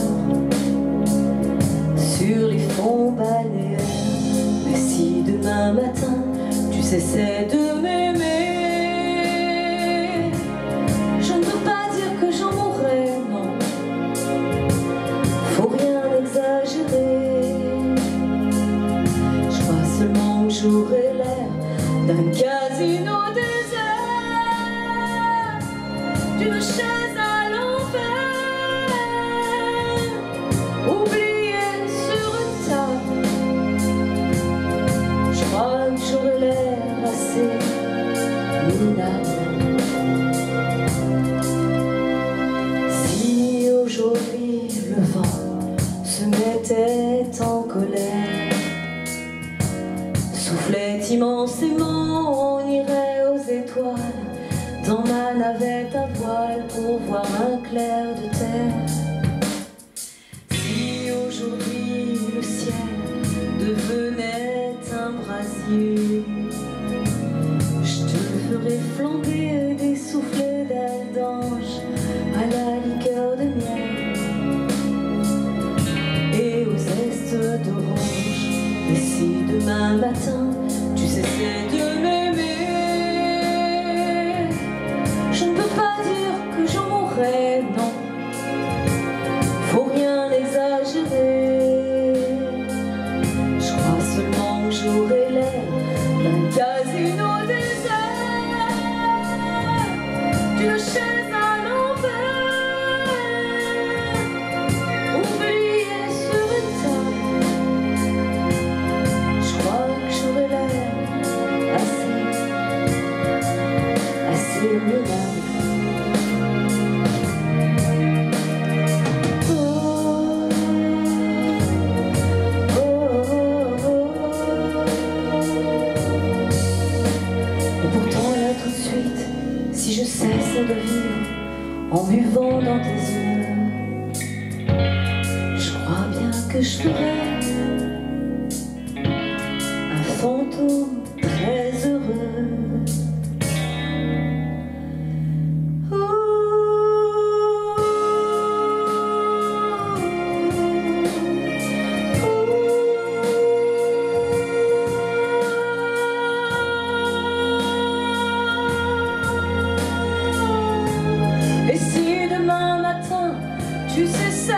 Speaker 5: sur les fonds balnéaires. Mais si demain matin tu cessais de m'aimer, je ne peux pas dire que j'en mourrais, non. Faut rien exagérer. Je crois seulement que j'aurais l'air d'un casino désert, d'une chaise à l'envers, oubliée sur une table. Je crois que j'aurais l'air assez minable. Si aujourd'hui le vent se mettait en colère, soufflait immensément, on irait aux étoiles dans ma navette à voile pour voir un clair de terre. Si aujourd'hui le ciel devenait un brasier, je te ferais flamber des soufflets d'ailes d'ange à la liqueur de miel et aux zestes d'orange. Et si demain matin tu cessais de m'aimer, je ne peux pas dire que j'en mourrais, non. Faut rien exagérer. Je crois seulement que j'aurais l'air d'un casino désert, d'une chaise à l'envers, oubliée sur une table. Je crois que j'aurais l'air assez minable. Oh, oh, oh, oh. Et pourtant là tout de suite, si je cesse de vivre en buvant dans tes yeux, je crois bien que je ferais un fantôme très heureux. Et si demain matin tu cessais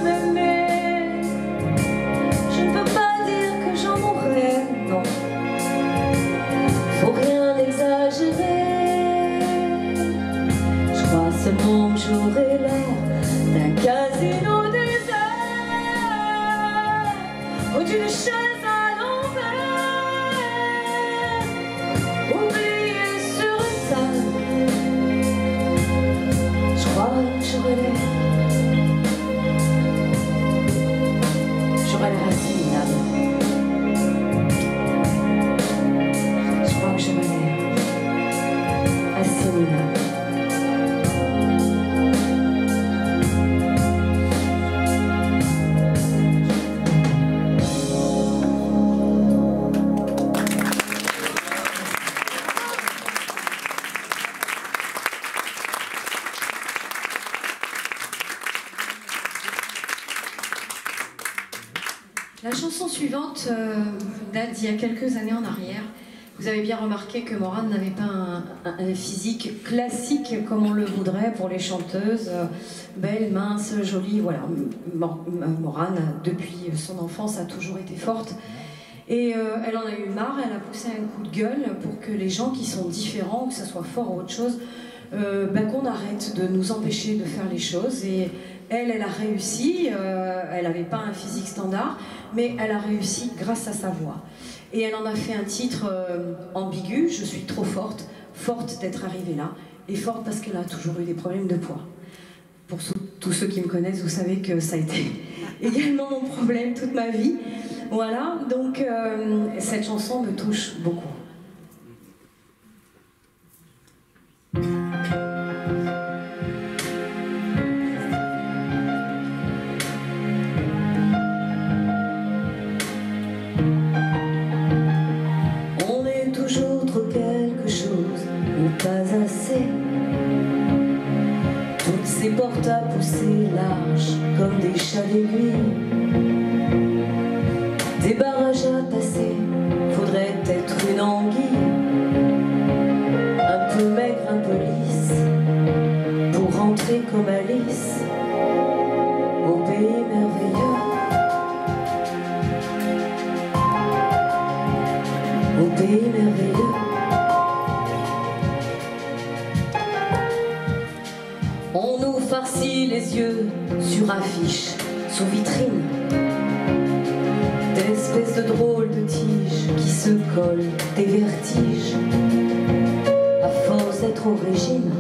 Speaker 5: de m'aimer, je ne peux pas dire que j'en mourrais, non. Faut rien exagérer. Je crois seulement que j'aurais l'air d'un casino désert, ou d'une chaise à l'envers, oubliée sur une table. Je crois que j'aurais l'air assez minable. Je crois que j'aurais l'air assez minable.
Speaker 2: La chanson suivante date d'il y a quelques années en arrière. Vous avez bien remarqué que Morane n'avait pas un physique classique comme on le voudrait pour les chanteuses, belle, mince, jolie. Voilà, Morane, depuis son enfance, a toujours été forte. Et elle en a eu marre, elle a poussé un coup de gueule pour que les gens qui sont différents, que ce soit fort ou autre chose, qu'on arrête de nous empêcher de faire les choses. Et elle a réussi, elle n'avait pas un physique standard, mais elle a réussi grâce à sa voix. Et elle en a fait un titre ambigu, je suis trop forte, forte d'être arrivée là, et forte parce qu'elle a toujours eu des problèmes de poids. Pour tous ceux qui me connaissent, vous savez que ça a été également mon problème toute ma vie. Voilà, donc cette chanson me touche beaucoup.
Speaker 5: On est toujours trop quelque chose, ou pas assez. Toutes ces portes porte à pousser large comme des chats d'aiguille. Des barrages à passer, faudrait être une anguille. Un peu maigre, un peu lisse, pour rentrer comme Alice au pays merveilleux. Au pays merveilleux. On nous farcit les yeux sur affiche, sous vitrine, d'espèces de drôles de tiges qui se collent, des vertiges. À force d'être au régime,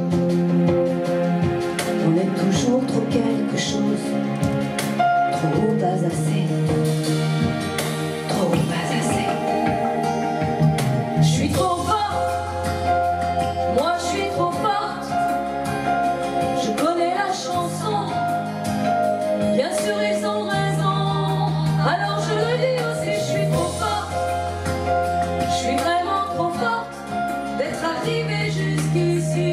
Speaker 5: on est toujours trop quelque chose, trop pas assez, trop pas assez. Je suis trop forte, moi je suis trop forte. Je connais la chanson, bien sûr ils ont raison. Alors je le dis aussi, je suis trop forte. Je suis vraiment trop forte d'être arrivée jusqu'ici.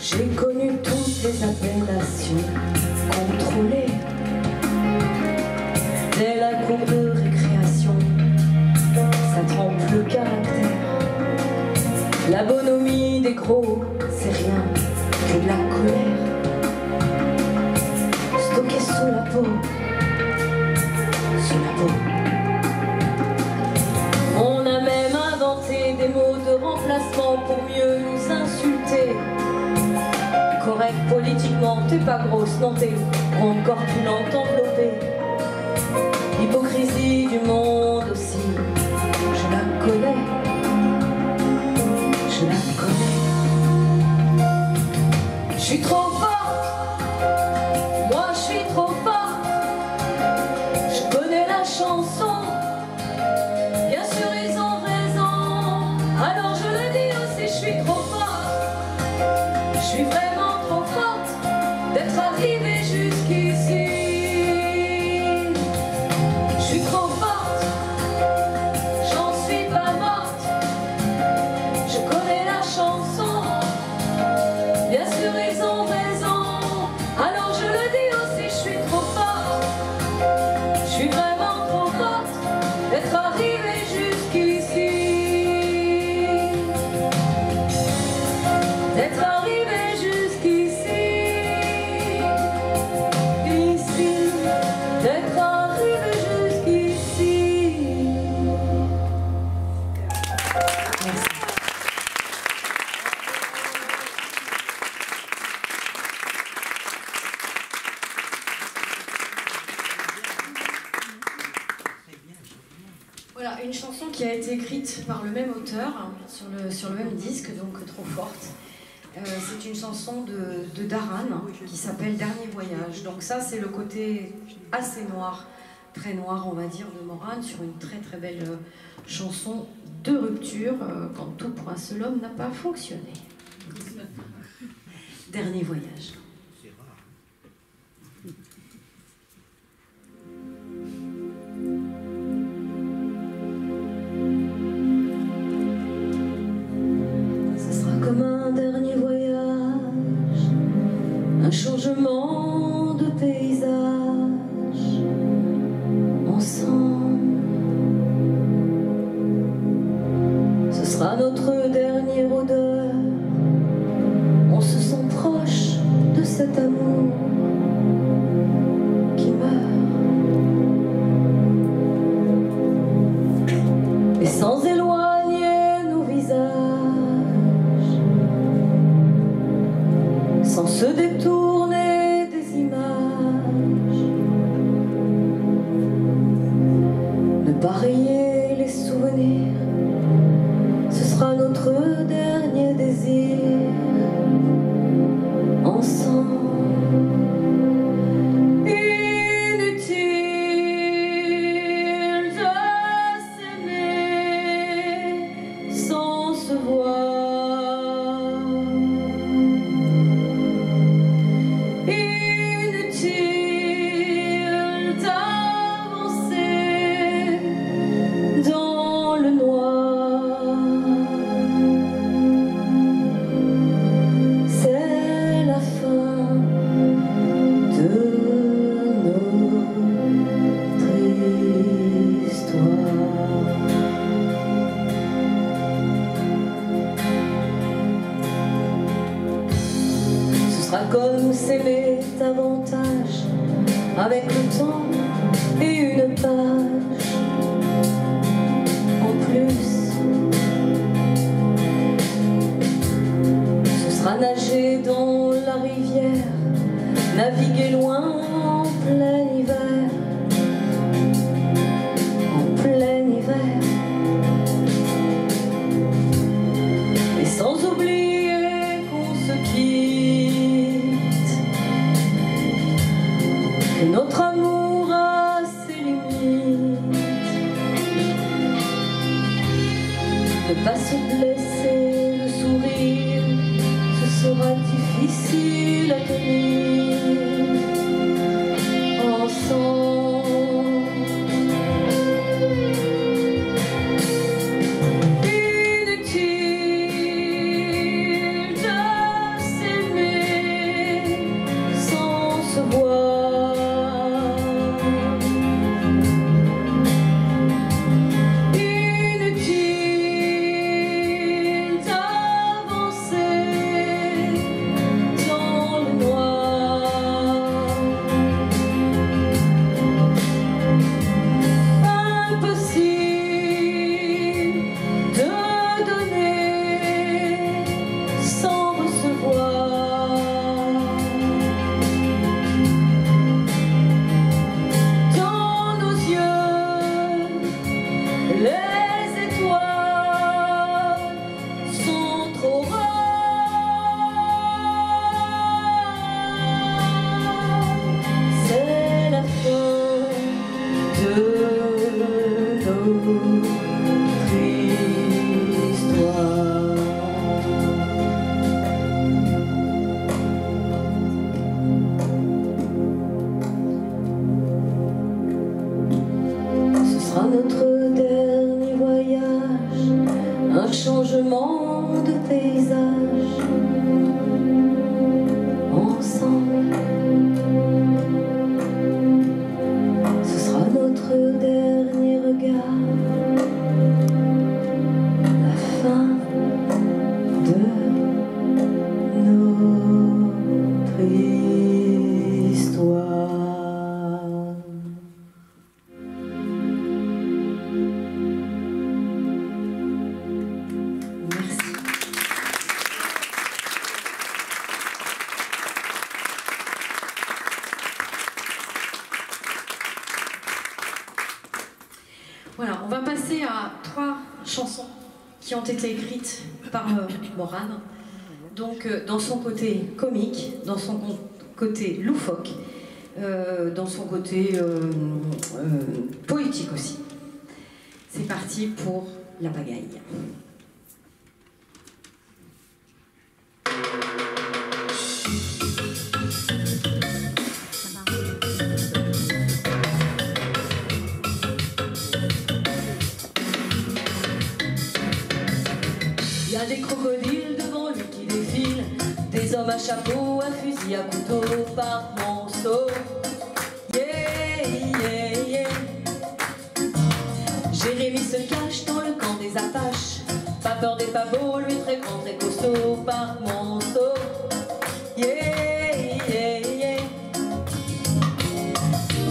Speaker 5: J'ai connu toutes les appellations contrôlées. Dès la cour de récréation, ça trempe le caractère. La bonhomie des gros, c'est rien que de la colère. Stocké sous la peau, sous la peau. On a même inventé des mots de remplacement pour mieux nous insulter. Correct politiquement, t'es pas grosse, non t'es grande, corpulente, enveloppée. L'hypocrisie du monde aussi, je la connais, je la connais. Je suis trop forte, moi je suis trop forte. Je connais la chanson, bien sûr ils ont raison. Alors je le dis aussi, je suis trop forte. Je suis vraiment trop forte d'être arrivée jusqu'ici. Je suis trop forte, j'en suis pas morte. Je connais la chanson, bien sûr ils ont raison. Alors je le dis aussi, je suis trop forte. Je suis vraiment trop forte d'être arrivée jusqu'ici. D'être arrivée jusqu'ici. Ici, d'être arrivée jusqu'ici. Merci.
Speaker 2: Voilà, une chanson qui a été écrite par le même auteur, sur le même disque, donc Trop forte. C'est une chanson de Daran qui s'appelle Dernier voyage. Donc ça, c'est le côté assez noir, très noir, on va dire, de Morane, sur une très très belle chanson de rupture, quand tout pour un seul homme n'a pas fonctionné. Dernier voyage.
Speaker 5: Comme un dernier voyage, un changement de paysage, ensemble. Ce sera notre dernière odeur, on se sent proche de davantage avec le temps et une page en plus. Ce sera nager dans la rivière, naviguer loin en plein hiver, en plein hiver. Et sans oublier qu'on se quitte, que notre amour a ses limites. Ne pas se blesser, le sourire, ce sera difficile à tenir ensemble. Inutile de s'aimer sans se voir. Inutile d'avancer dans le noir. Impossible de donner sans recevoir. Dans nos yeux, les étoiles sont trop rares. C'est la fin de notre histoire. Ce sera notre dernier voyage, un changement de paysage ensemble. Ce sera notre dernier regard, la fin de notre histoire.
Speaker 2: Merci. Voilà, on va passer à 3 chansons qui ont été écrites par Morane. Donc, dans son côté comique, dans son côté loufoque, dans son côté poétique aussi. C'est parti pour La Pagaille.
Speaker 5: Il y a des crocodiles devant lui qui défilent, des hommes à chapeau, un fusil à couteau par monceau. Yeah, yeah, yeah. Jérémy se cache dans le camp des Apaches, pas peur des pavots, lui très grand, très costaud par monceau. Yeah, yeah, yeah.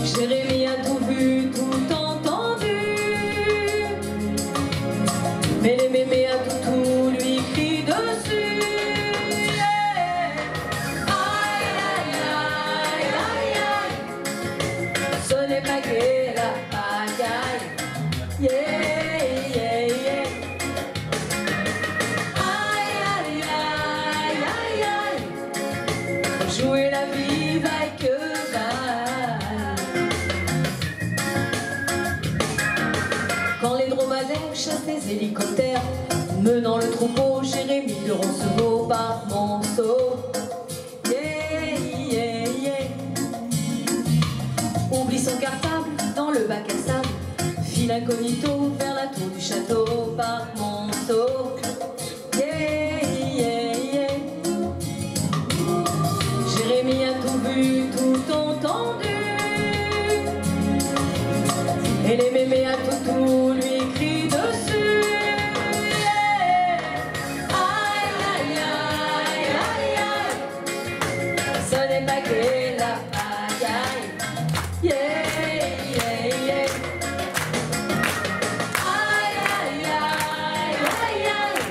Speaker 5: Jérémy a tout vu, tout entendu, mais les mémés à toutou lui crient dessus. Yeah. Aïe, aïe, aïe, aïe, aïe. Ce n'est pas gai la pagaille. Yeah, yeah, yeah. Aïe, aïe, aïe, aïe, aïe. Jouer la vie vaille que vaille. Quand les dromadaires chassent les hélicoptères, menant le troupeau, Jérémy de Roncevaux par monceau. Yeah, yeah, yeah. Oublie son cartable dans le bac à sable, file incognito vers la tour du château par monceau. Yeah, yeah, yeah. Jérémy a tout vu, tout entendu, et les mémés à toutou lui crient dessus. Yeah. Aïe, aïe, aïe, aïe, aïe. Ce n'est pas gai la aïe, yeah, yeah, yeah. Aïe, aïe, aïe, aïe, aïe.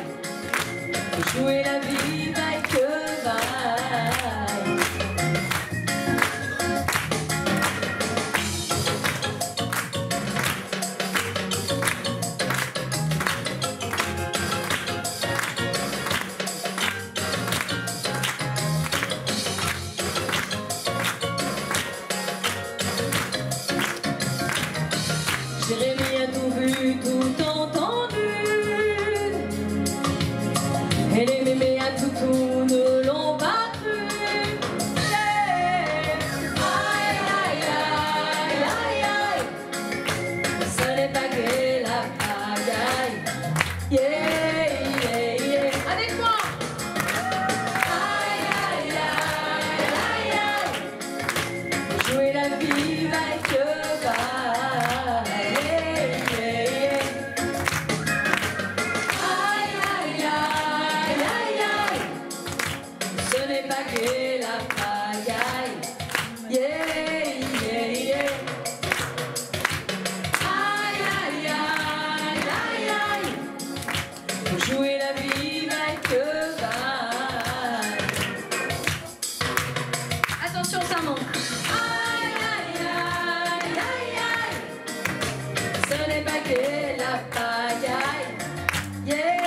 Speaker 5: Jouer la vie, vaille que vaille. Jérémie a tout vu, tout entendu. Et les mémés à toutou ne l'ont pas cru. Yeah. Aïe, aïe, aïe, aïe, aïe. Ce n'est pas que la pagaille. Yeah, yeah, yeah. Avec moi. Aïe, aïe, aïe, aïe, aïe. Jouer la vie, vaille que vaille. La pagaille, yeah, yeah, yeah. Aïe, aïe, aïe, aïe, aïe. Pour jouer la vie, vaille que vaille. Attention, ça monte. Aïe, aïe, aïe, aïe, aïe. Ce n'est pas que la pagaille, yeah.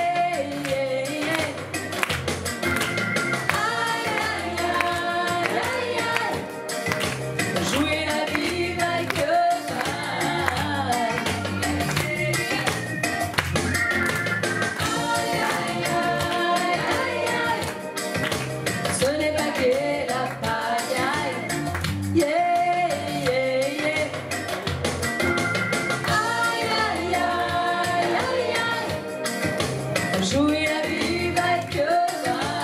Speaker 5: Jouer la vie, vaille que vaille.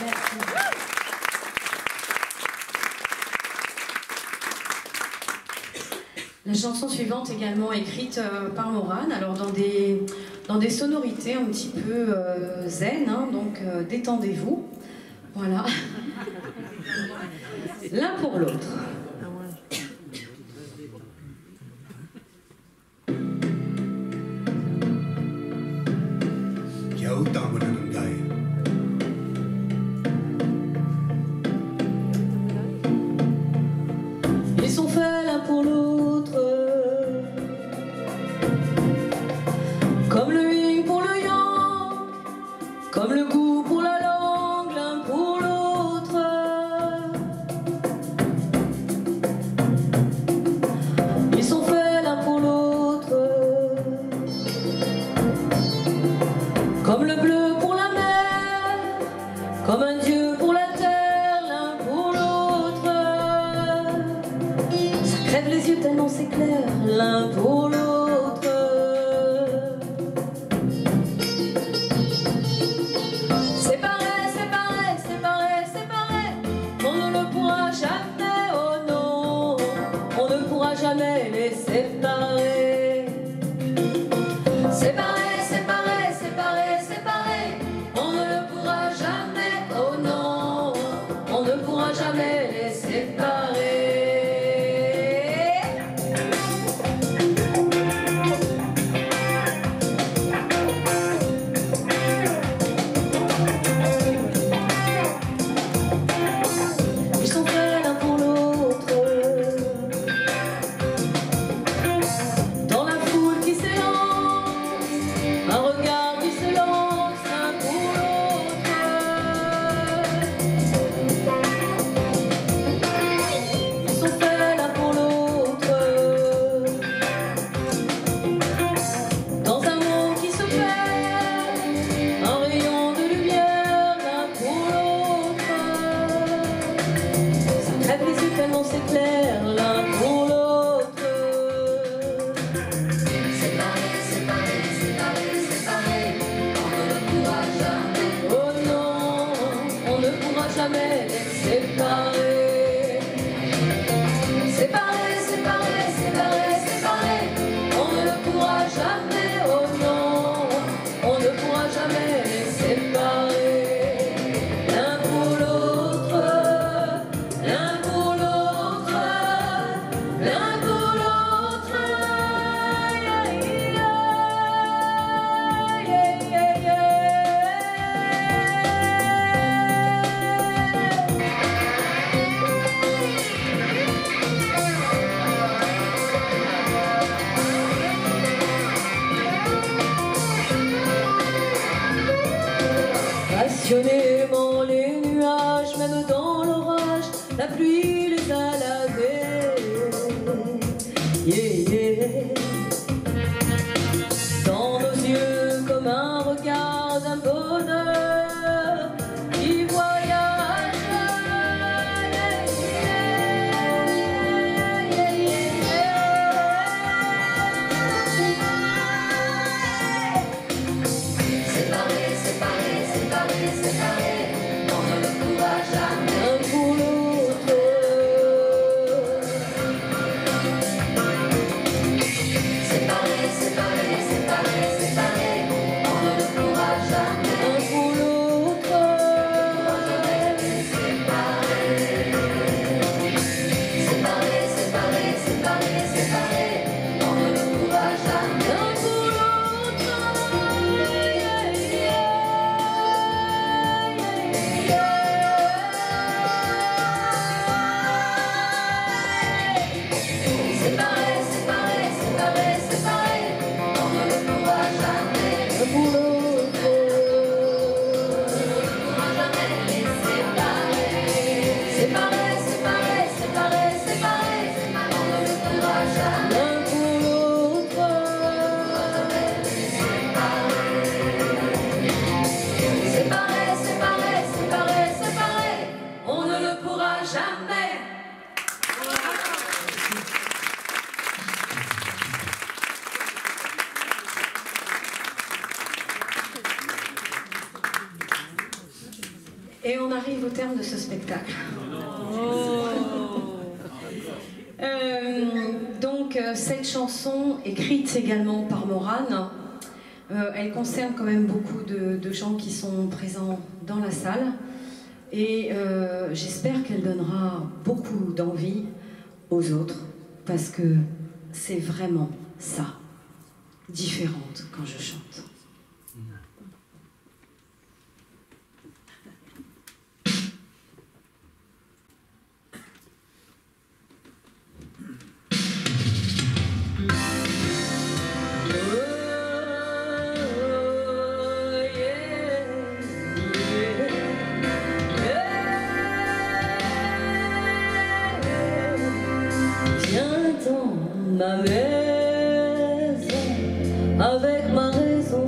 Speaker 5: Merci. La chanson suivante également écrite par Morane, alors dans des sonorités un petit peu zen, hein, donc détendez-vous. Voilà. L'un pour l'autre. Ils sont faits l'un pour l'autre, comme le yin pour le yang, comme le goût pour la langue, l'un pour l'autre. Ils sont faits l'un pour l'autre, comme le bleu pour la mer, comme un dieu pour la terre, l'un pour l'autre. Ça crève les yeux tellement c'est clair, l'un pour l'autre. Séparés, séparés, séparés, séparés, on ne le pourra jamais, oh non, on ne pourra jamais les séparer. Séparés, séparés, séparés, séparés, on ne le pourra jamais, oh non, on ne pourra jamais les séparer. jamais séparés l'un pour l'autre, l'un pour l'autre, l'un pour l'autre. Passionnément les nuages, même dans l'orage, la pluie les a lavés. Yeah, yeah. Dans nos yeux comme un regard d'un bonheur qui voyage. Yeah, yeah, yeah, yeah. Séparés, séparés, séparés, séparés, on ne le pourra jamais l'un pour l'autre. Séparés, séparés, séparés, séparés, on ne le pourra jamais l'un pour l'autre. Séparés, séparés, séparés, séparés, on ne le pourra jamais l'un pour l'autre. Séparés, séparés, séparés, séparés, on ne le pourra jamais l'un pour l'autre. On ne pourra jamais les séparer. Séparés, séparés, séparés, séparés, on ne le pourra jamais l'un pour l'autre. Séparés, séparés, séparés, séparés, on ne le pourra jamais.
Speaker 2: Et on arrive au terme de ce spectacle. Cette chanson, écrite également par Morane, elle concerne quand même beaucoup de gens qui sont présents dans la salle. Et j'espère qu'elle donnera beaucoup d'envie aux autres, parce que c'est vraiment ça, différente quand je chante.
Speaker 5: Viens dans ma maison avec ma raison,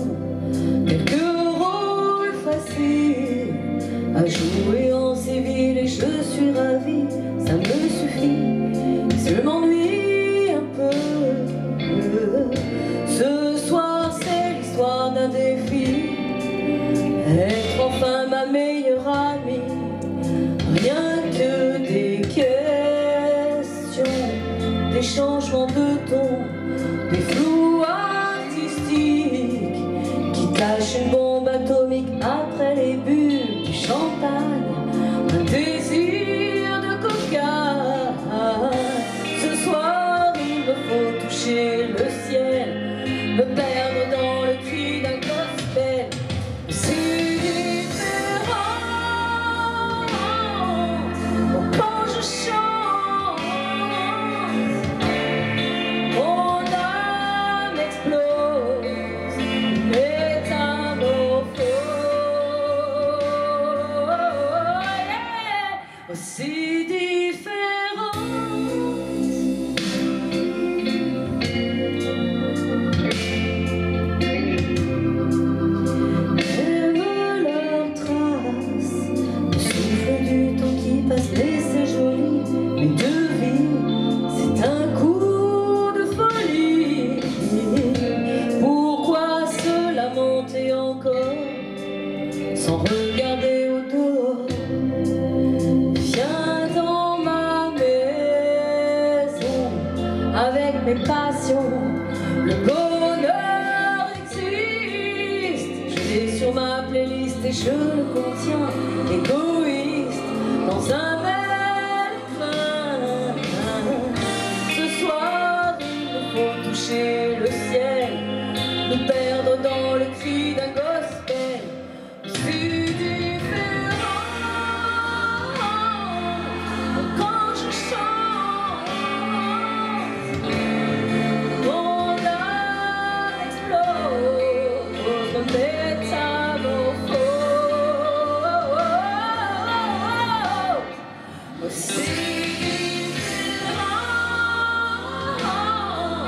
Speaker 5: quelques rôles faciles à jouer en civil et je suis ravie, ça me suffit, je m'ennuie un peu. Ce soir c'est l'histoire d'un défi, être enfin ma meilleure amie, rien que des questions, des changements de ton, des flous artistiques qui cachent une bombe atomique après les bulles du champagne, un désir de coca. Ce soir il me faut toucher le ciel, me perdre dans le cri d'un gospel. C'est différent quand je chante, mon âme explose, métamorphose. C'est différent. J'aime leurs traces, le souffle du temps qui passe, mais c'est joli, mais de vie, c'est un coup de folie. Pourquoi se lamenter encore, sans regarder au dehors? Viens dans ma maison, avec mes passions, le bonheur existe, je l'ai sur ma playlist et je le contiens, égoïste, dans un bel train. Ce soir, il nous faut toucher le ciel, nous perdre dans le cri d'un gospel. Si différent quand je chante, mon âme explose, me métamorphose. Si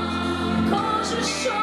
Speaker 5: différent quand je chante.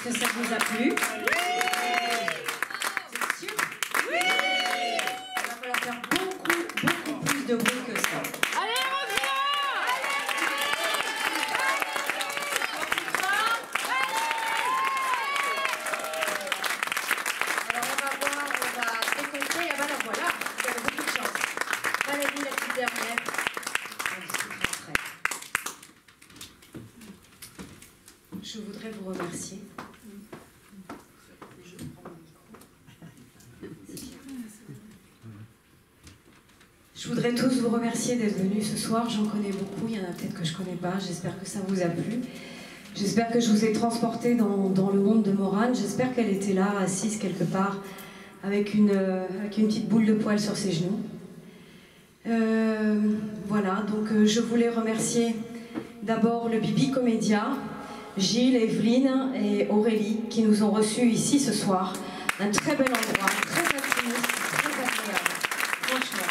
Speaker 2: Est-ce que ça vous a plu? C'est sûr? Oui! Il va falloir faire beaucoup plus de bruit que ça.
Speaker 3: Allez, on y va!
Speaker 1: Alors on va voir, on va décompter. Ah ben là voilà, vous avez beaucoup de chance. Valérie, la petite dernière.
Speaker 2: Je voudrais vous remercier. Je voudrais tous vous remercier d'être venus ce soir. J'en connais beaucoup, il y en a peut-être que je ne connais pas. J'espère que ça vous a plu. J'espère que je vous ai transporté dans le monde de Morane. J'espère qu'elle était là, assise quelque part, avec une petite boule de poil sur ses genoux. Voilà, donc je voulais remercier d'abord le Bibi Comédia, Gilles, Evelyne et Aurélie qui nous ont reçus ici ce soir. Un très bel endroit, très intimiste, très agréable, franchement.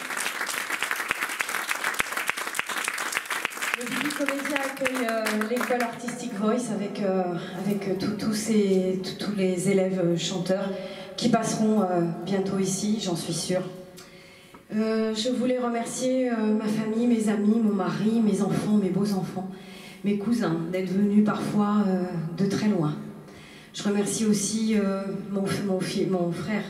Speaker 2: Le Bibi Comédia accueille l'école artistique Voice avec tous les élèves chanteurs qui passeront bientôt ici, j'en suis sûre. Je voulais remercier ma famille, mes amis, mon mari, mes enfants, mes beaux-enfants, mes cousins, d'être venus parfois de très loin. Je remercie aussi mon frère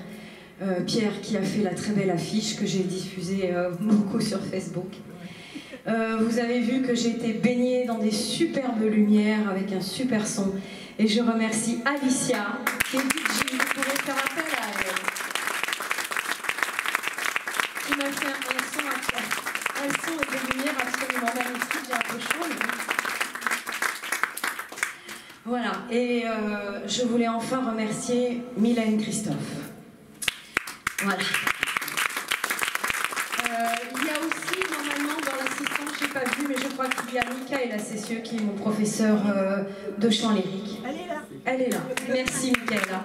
Speaker 2: Pierre qui a fait la très belle affiche que j'ai diffusée beaucoup sur Facebook. Vous avez vu que j'ai été baignée dans des superbes lumières avec un super son. Et je remercie Alicia, qui est DJ, vous pourrez faire appel à elle. Qui m'a fait un son et des lumières absolument magnifiques. J'ai un peu chaud, mais... Voilà, et je voulais enfin remercier Mylène Christophe. Voilà. Il y a aussi, normalement, dans l'assistance, crois qu'il y a Michaela Cessieux qui est mon professeur de chant lyrique.
Speaker 3: Elle est là.
Speaker 2: Elle est là. Merci Michaela.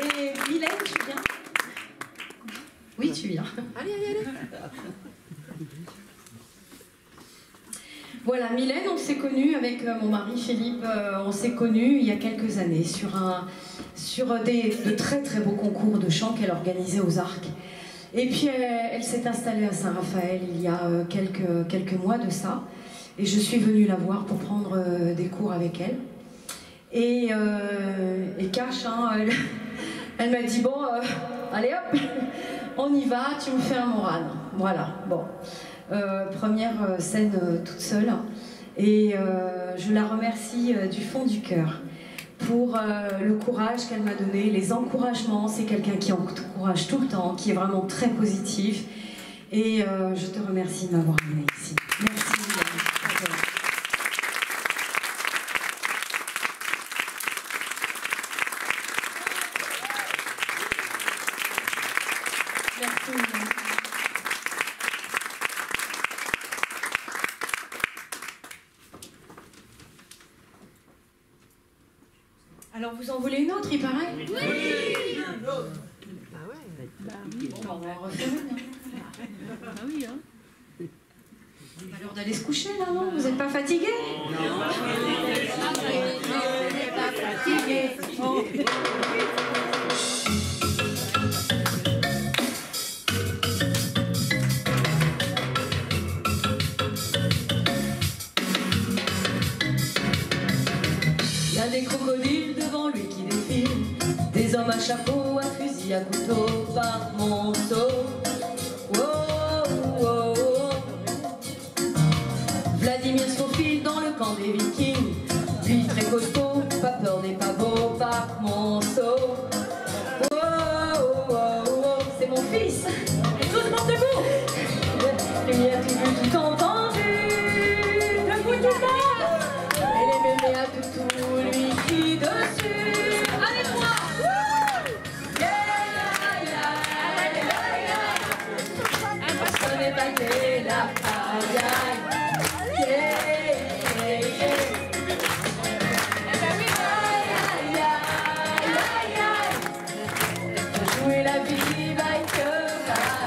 Speaker 2: Et Mylène, tu viens? Oui, tu viens.
Speaker 4: Allez, allez, allez.
Speaker 2: Voilà, Mylène, on s'est connus avec mon mari Philippe, on s'est connus il y a quelques années sur de très très beaux concours de chant qu'elle organisait aux Arcs. Et puis elle s'est installée à Saint-Raphaël il y a quelques mois de ça. Et je suis venue la voir pour prendre des cours avec elle. Et cash, hein, elle m'a dit, bon, allez hop, on y va, tu me fais un Morane. Voilà, bon. Première scène toute seule. Et je la remercie du fond du cœur pour le courage qu'elle m'a donné, les encouragements. C'est quelqu'un qui encourage tout le temps, qui est vraiment très positif. Et je te remercie de m'avoir amenée ici. Merci. Alors vous en voulez une autre, il paraît? Oui.
Speaker 4: Ah ouais.
Speaker 2: On va en refaire une.
Speaker 3: Ah oui, hein.
Speaker 2: C'est l'heure d'aller se coucher là, non? Vous n'êtes pas fatigué? Non. On n'est pas fatigué. Il y a des crocodiles devant lui qui défilent, des hommes à chapeau, à fusil, à couteau, par monceau. Oh, oh, oh. Vladimir se faufile dans le camp des Vikings, lui très costaud, pas peur des pavots, par monceau. Oh, oh, oh, oh. C'est mon fils. Et tout le monde debout. Lui a tout vu, tout entendu. Debout tout le monde. Et les mémés à tout lui crie dessus. Allez moi. Ce n'est pas que la pagaille. Jouer la vie vaille que vaille.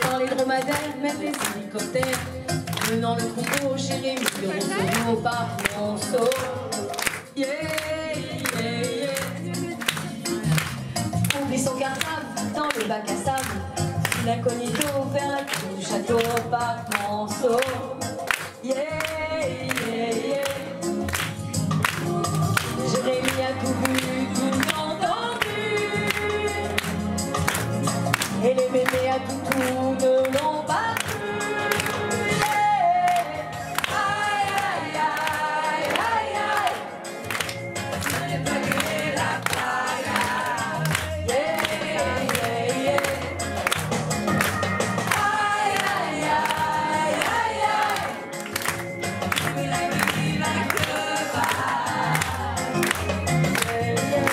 Speaker 2: Dans les dromadaires, même les hélicoptères, menant le troupeau, Jérémy de Rousseau par monceau. Yeah, yeah, yeah. Oublie son cartable dans le bac à sable, sous l'incognito vers la cour du château par monceau. Yeah, yeah, yeah. Jérémy a tout vu, tout entendu. Et les mémés à tout ne l'ont pas cru. Yeah. Aïe, aïe, aïe, aïe, aïe. Ce n'est pas que la pagaille. Yeah, yeah, yeah. Aïe, aïe, aïe, aïe, aïe. Mais la vie va que vaille. Yeah, yeah.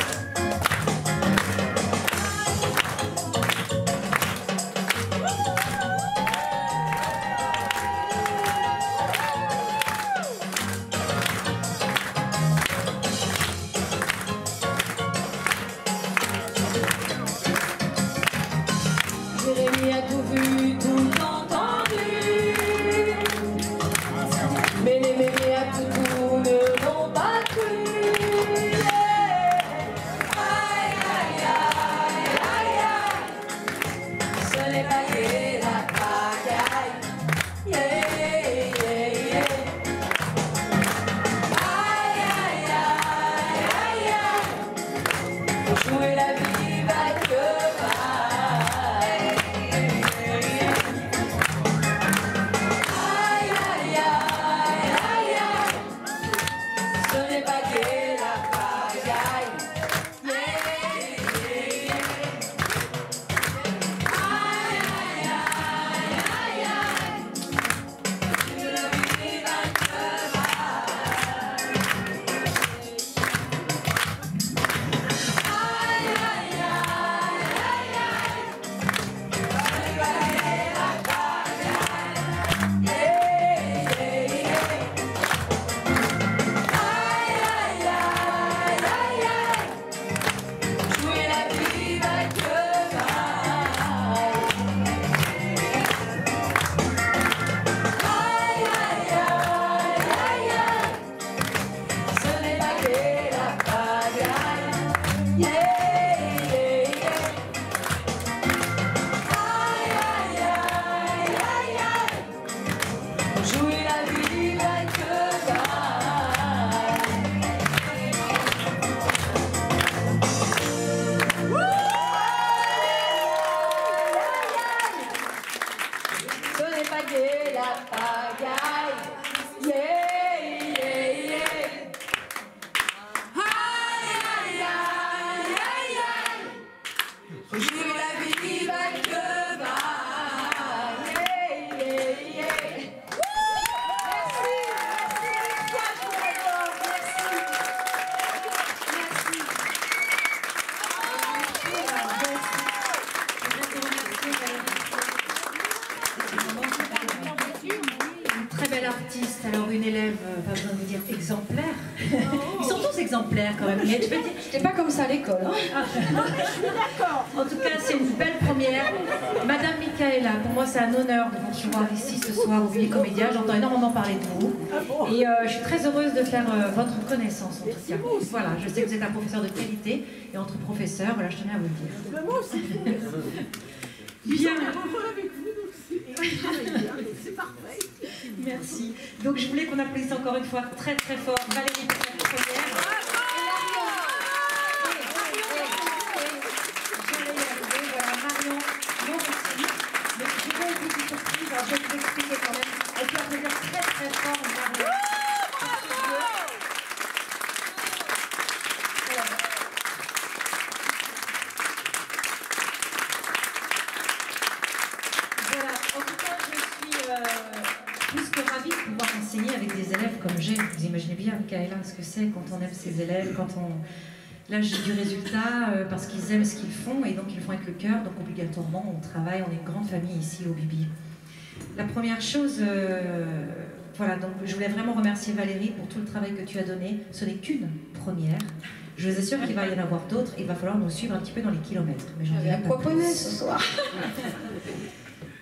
Speaker 2: Jérémy a tout vu, tout entendu. Mais les mémés à tout ne l'ont pas cru. Yeah. Aïe, aïe, aïe, aïe, aïe. Ce n'est pas que la pagaille. Yeah, yeah, yeah. Aïe, aïe, aïe, aïe, aïe. Jouer la vie va que vaille.
Speaker 5: pagaie, la pagaille. Yeah, yeah, yeah. Aïe, aïe, aïe, aïe, aïe. Aujourd'hui la vie va que va. Yeah, yeah, yeah. Merci, merci pour l'effort, merci.
Speaker 1: Une très belle artiste, alors une élève, pas besoin de vous dire exemplaire. Ils sont tous exemplaires quand même. Mais
Speaker 2: J'étais pas comme ça à l'école. Hein.
Speaker 1: en tout cas, c'est une belle première. Madame Michaela, pour moi, c'est un honneur de vous recevoir ici ce soir au Billy Comédia. J'entends énormément parler de vous. Et je suis très heureuse de faire votre connaissance en tout cas. Voilà, je sais que vous êtes un professeur de qualité. Et entre professeurs, voilà, je tenais à vous le dire.
Speaker 4: Moi aussi.
Speaker 1: Bien.
Speaker 4: C'est parfait.
Speaker 1: Merci. Donc je voulais qu'on applaudisse encore une fois très très fort Valérie pour cette première. J'allais y arriver, voilà, Marion, moi aussi. Mais j'ai pas une petite surprise, alors je vais vous expliquer quand même. On peut applaudir très très fort Marion. Voilà, en tout cas, je suis plus que ravie de pouvoir enseigner avec des élèves comme j'ai. Vous imaginez bien, Michaela, ce que c'est quand on aime ses élèves, quand on... Là, j'ai du résultat parce qu'ils aiment ce qu'ils font et donc ils le font avec le cœur. Donc obligatoirement, on travaille, on est une grande famille ici au Bibi. La première chose, voilà, donc je voulais vraiment remercier Valérie pour tout le travail que tu as donné. Ce n'est qu'une première. Je vous assure qu'il va y en avoir d'autres. Il va falloir nous suivre un petit peu dans les kilomètres. Mais j'en dirai pas plus.
Speaker 2: Ce soir.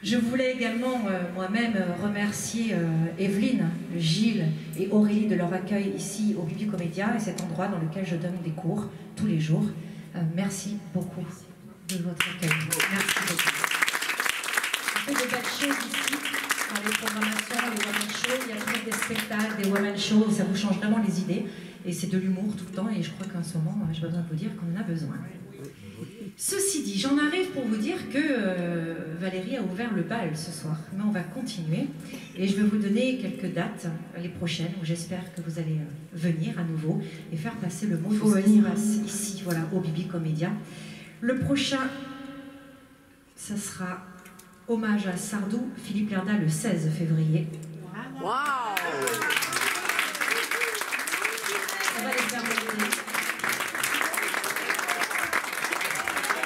Speaker 1: Je voulais également moi-même remercier Evelyne, Gilles et Aurélie de leur accueil ici au Bibi Comédia et cet endroit dans lequel je donne des cours tous les jours. Merci beaucoup de votre accueil. Merci beaucoup. On fait de belles choses ici, dans les programmations, les women shows. Il y a toujours des spectacles, des women shows, ça vous change vraiment les idées. Et c'est de l'humour tout le temps et je crois qu'en ce moment, j'ai pas besoin de vous dire qu'on en a besoin. Ceci dit, j'en arrive pour vous dire que Valérie a ouvert le bal ce soir, mais on va continuer et je vais vous donner quelques dates, les prochaines, où j'espère que vous allez venir à nouveau et faire passer le mot de ce qui se passe ici, voilà, au Bibi Comédia. Le prochain, ça sera hommage à Sardou, Philippe Lerda, le 16 février.
Speaker 4: Waouh.
Speaker 1: On va les faire monter.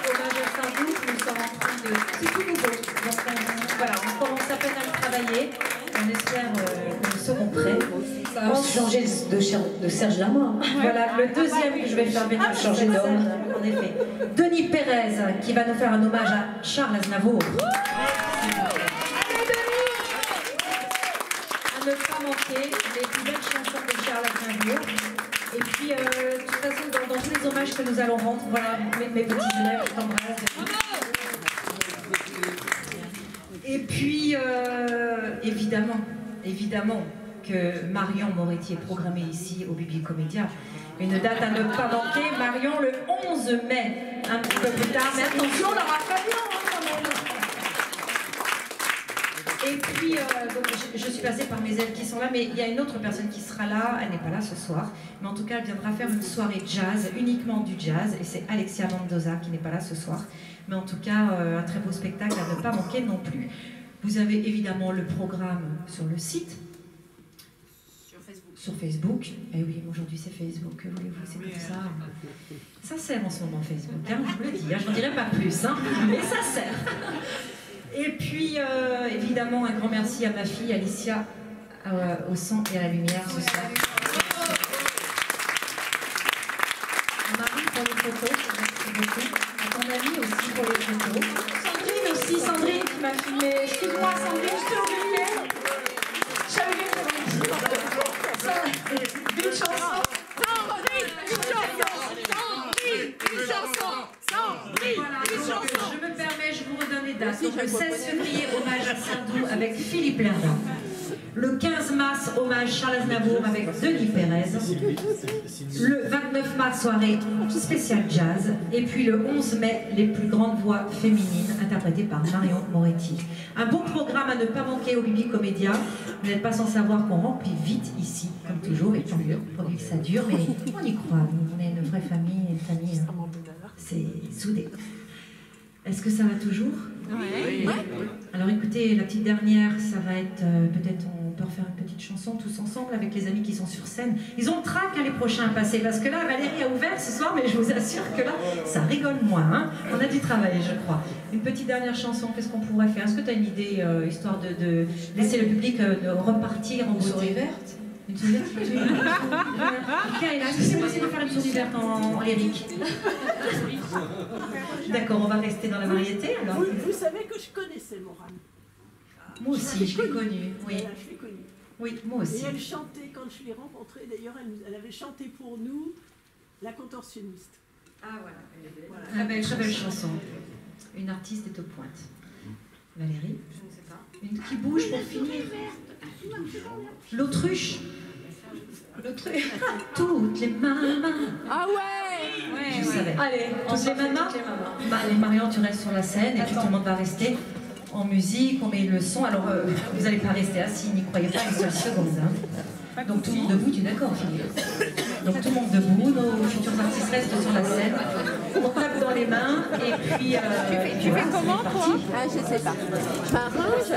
Speaker 1: Hommage à Sardou, nous sommes en train de... C'est tout nouveau. Donc voilà, on commence à peine à le travailler. On espère que nous serons prêts.
Speaker 2: Ça va changer de Serge Lama.
Speaker 1: Voilà, le deuxième que je vais faire venir
Speaker 2: changer d'homme.
Speaker 1: En effet. Denis Pérez, qui va nous faire un hommage à Charles Aznavour. À ne pas manquer les plus belles chansons de Charles Aznavour. Et puis, de toute façon, dans tous les hommages que nous allons rendre, voilà, mes petits élèves, je t'embrasse. Et puis, évidemment que Marion Moretti est programmée ici au Bibi Comédia. Une date à ne pas manquer, Marion, le 11 mai, un petit peu plus tard. Mais attention, on aura pas bien, quand même. Et puis, donc, je suis passée par mes ailes qui sont là, mais il y a une autre personne qui sera là, elle n'est pas là ce soir, mais en tout cas, elle viendra faire une soirée jazz, uniquement du jazz, et c'est Alexia Mendoza qui n'est pas là ce soir. Mais en tout cas, un très beau spectacle à ne pas manquer non plus. Vous avez évidemment le programme sur le site. Sur Facebook. Eh oui, aujourd'hui c'est Facebook, que voulez-vous, c'est comme ça. Ça sert en ce moment Facebook, hein, je vous le dis, hein, je n'en dirai pas plus, hein, mais ça sert. Et puis, évidemment, un grand merci à ma fille Alicia, au son et à la lumière ce soir. À Marie pour les photos, merci beaucoup. À ton ami aussi pour les photos.
Speaker 5: Sandrine aussi, Sandrine qui m'a filmé. Excuse-moi Sandrine, je t'ai oublié. J'ai oublié une chanson.
Speaker 1: Je me permets, je vous redonne les dates. Donc, le 16 février, hommage à Sardou avec Philippe Lerda. Le 15 mars, hommage Charles Aznavour avec Denis Pérez. Le 29 mars, soirée spéciale jazz. Et puis le 11 mai, les plus grandes voix féminines interprétées par Marion Moretti. Un beau programme. programme à ne pas manquer au Bibi Comédia. Vous n'êtes pas sans savoir qu'on remplit vite ici, comme toujours, et tant mieux, pourvu que ça dure, mais on y croit. On est une vraie famille, une famille, c'est soudé. Est-ce que ça va toujours?
Speaker 3: Ouais.
Speaker 1: Alors écoutez, la petite dernière, ça va être peut-être on peut refaire une petite chanson tous ensemble avec les amis qui sont sur scène. Ils ont le trac les prochains à passer parce que là Valérie a ouvert ce soir, mais je vous assure que là ça rigole moins. Hein. On a du travail, je crois. Une petite dernière chanson, qu'est-ce qu'on pourrait faire? Est-ce que tu as une idée histoire de laisser le public de repartir en beauté?
Speaker 2: Une souris verte.
Speaker 1: Une souris verte. Michaela, est-ce que c'est possible de faire une souris verte en lyrique? D'accord, on va rester dans la variété alors.
Speaker 4: Vous savez que je connaissais Morane.
Speaker 1: Moi aussi, je l'ai connue. Oui.
Speaker 4: Voilà, je l'ai connue.
Speaker 1: Oui, moi aussi.
Speaker 4: Et elle chantait, quand je l'ai rencontrée, d'ailleurs, elle avait chanté pour nous La Contorsionniste.
Speaker 1: Ah voilà. Très belle chanson. Une artiste est aux pointes. Valérie?
Speaker 2: Je ne sais pas.
Speaker 1: Une qui bouge pour finir. L'autruche. L'autruche. Toutes les mamas.
Speaker 3: Ah ouais.
Speaker 1: Je savais.
Speaker 2: Allez,
Speaker 1: Toutes les mamas. Allez, Marion, tu restes sur la scène et puis tout le monde va rester en musique. On met le son. Alors, vous n'allez pas rester assis, n'y croyez pas une seule seconde. Hein. Donc, tout le monde debout, tu es d'accord, Philippe? Donc, tout le monde debout. Nos futurs artistes restent sur la scène. On tape dans les mains et puis.
Speaker 3: Tu fais comment, toi?
Speaker 4: Ah, je sais pas. Je m'arrange.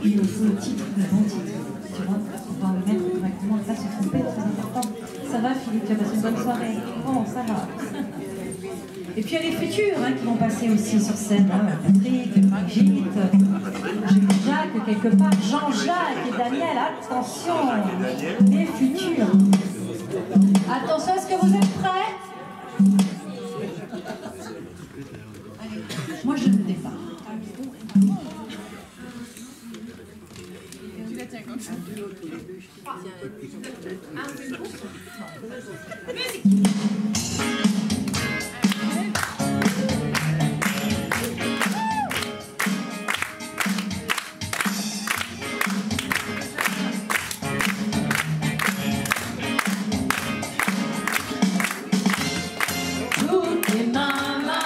Speaker 1: Il nous faut le titre, le bon titre. Tu vois, on va le mettre correctement et pas se tromper, c'est important. Ça va, Philippe, tu as passé une bonne soirée? Bon, ça va. Et puis il y a les futurs qui vont passer aussi sur scène. Hein. Patrick, Brigitte, Jacques, quelque part, Jean-Jacques et Daniel. Attention, les futurs. Attention, est-ce que vous êtes prêts? Allez, moi je ne vais pas. Toutes les mamas.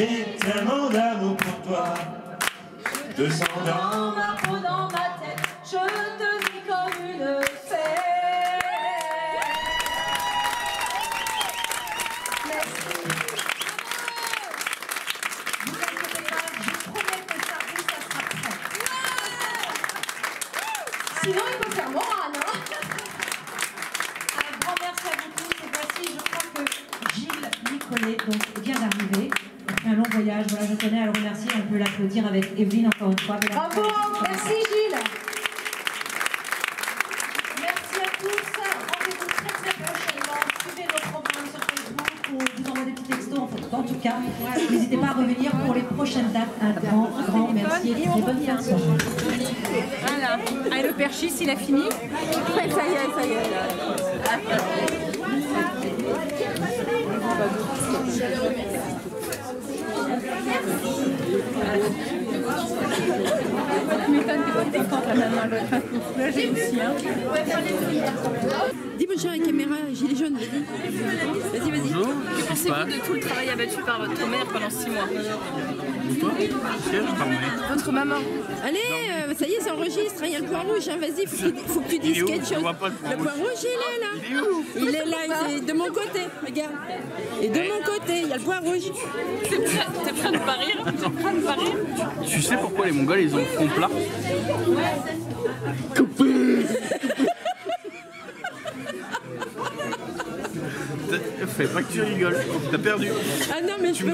Speaker 6: J'ai tellement d'amour pour toi. Je te sens
Speaker 5: Dans ma peau, dans ma tête, je te vis comme une fête. Merci. Vous inquiétez pas, je promets que ça sera prêt. Sinon, il faut faire Morane, hein. Un grand merci à vous tous. Et voici, je crois que Gilles Nicolet donc, vient d'arriver. Un long voyage, voilà, je tenais à le remercier, on peut l'applaudir avec Evelyne encore une fois. Bravo, merci Gilles. Merci à tous, rendez-vous très prochainement, suivez nos programmes sur Facebook ou vous envoie des petits textos, en tout cas, n'hésitez pas à revenir pour les prochaines dates. Un grand merci et très bonne fin de soirée.
Speaker 3: Voilà. Ah, le perchis, il a fini. Ça y est, ça y est. Tu m'étonnes que tu t'écrantes la main dans l'autre. Là, j'ai aussi, hein.
Speaker 7: Dis bonjour à la caméra, gilet jaune, vas-y. Vas-y.
Speaker 8: Bonjour,
Speaker 7: Que pensez-vous de tout le travail abattu par votre mère pendant 6 mois?
Speaker 8: Toi?
Speaker 7: Votre maman. Allez, ça y est, ça enregistre, il y a le point rouge, hein, vas-y, faut que tu dises quelque chose. Le point rouge, il est là. Il est là, il est de mon côté, regarde. Et de mon côté, il y a le point rouge. T'es prêt de pas rire?
Speaker 8: Tu sais pourquoi les Mongols ils ont le front plat? Fais pas que tu rigoles, t'as perdu.
Speaker 7: Ah non, mais je peux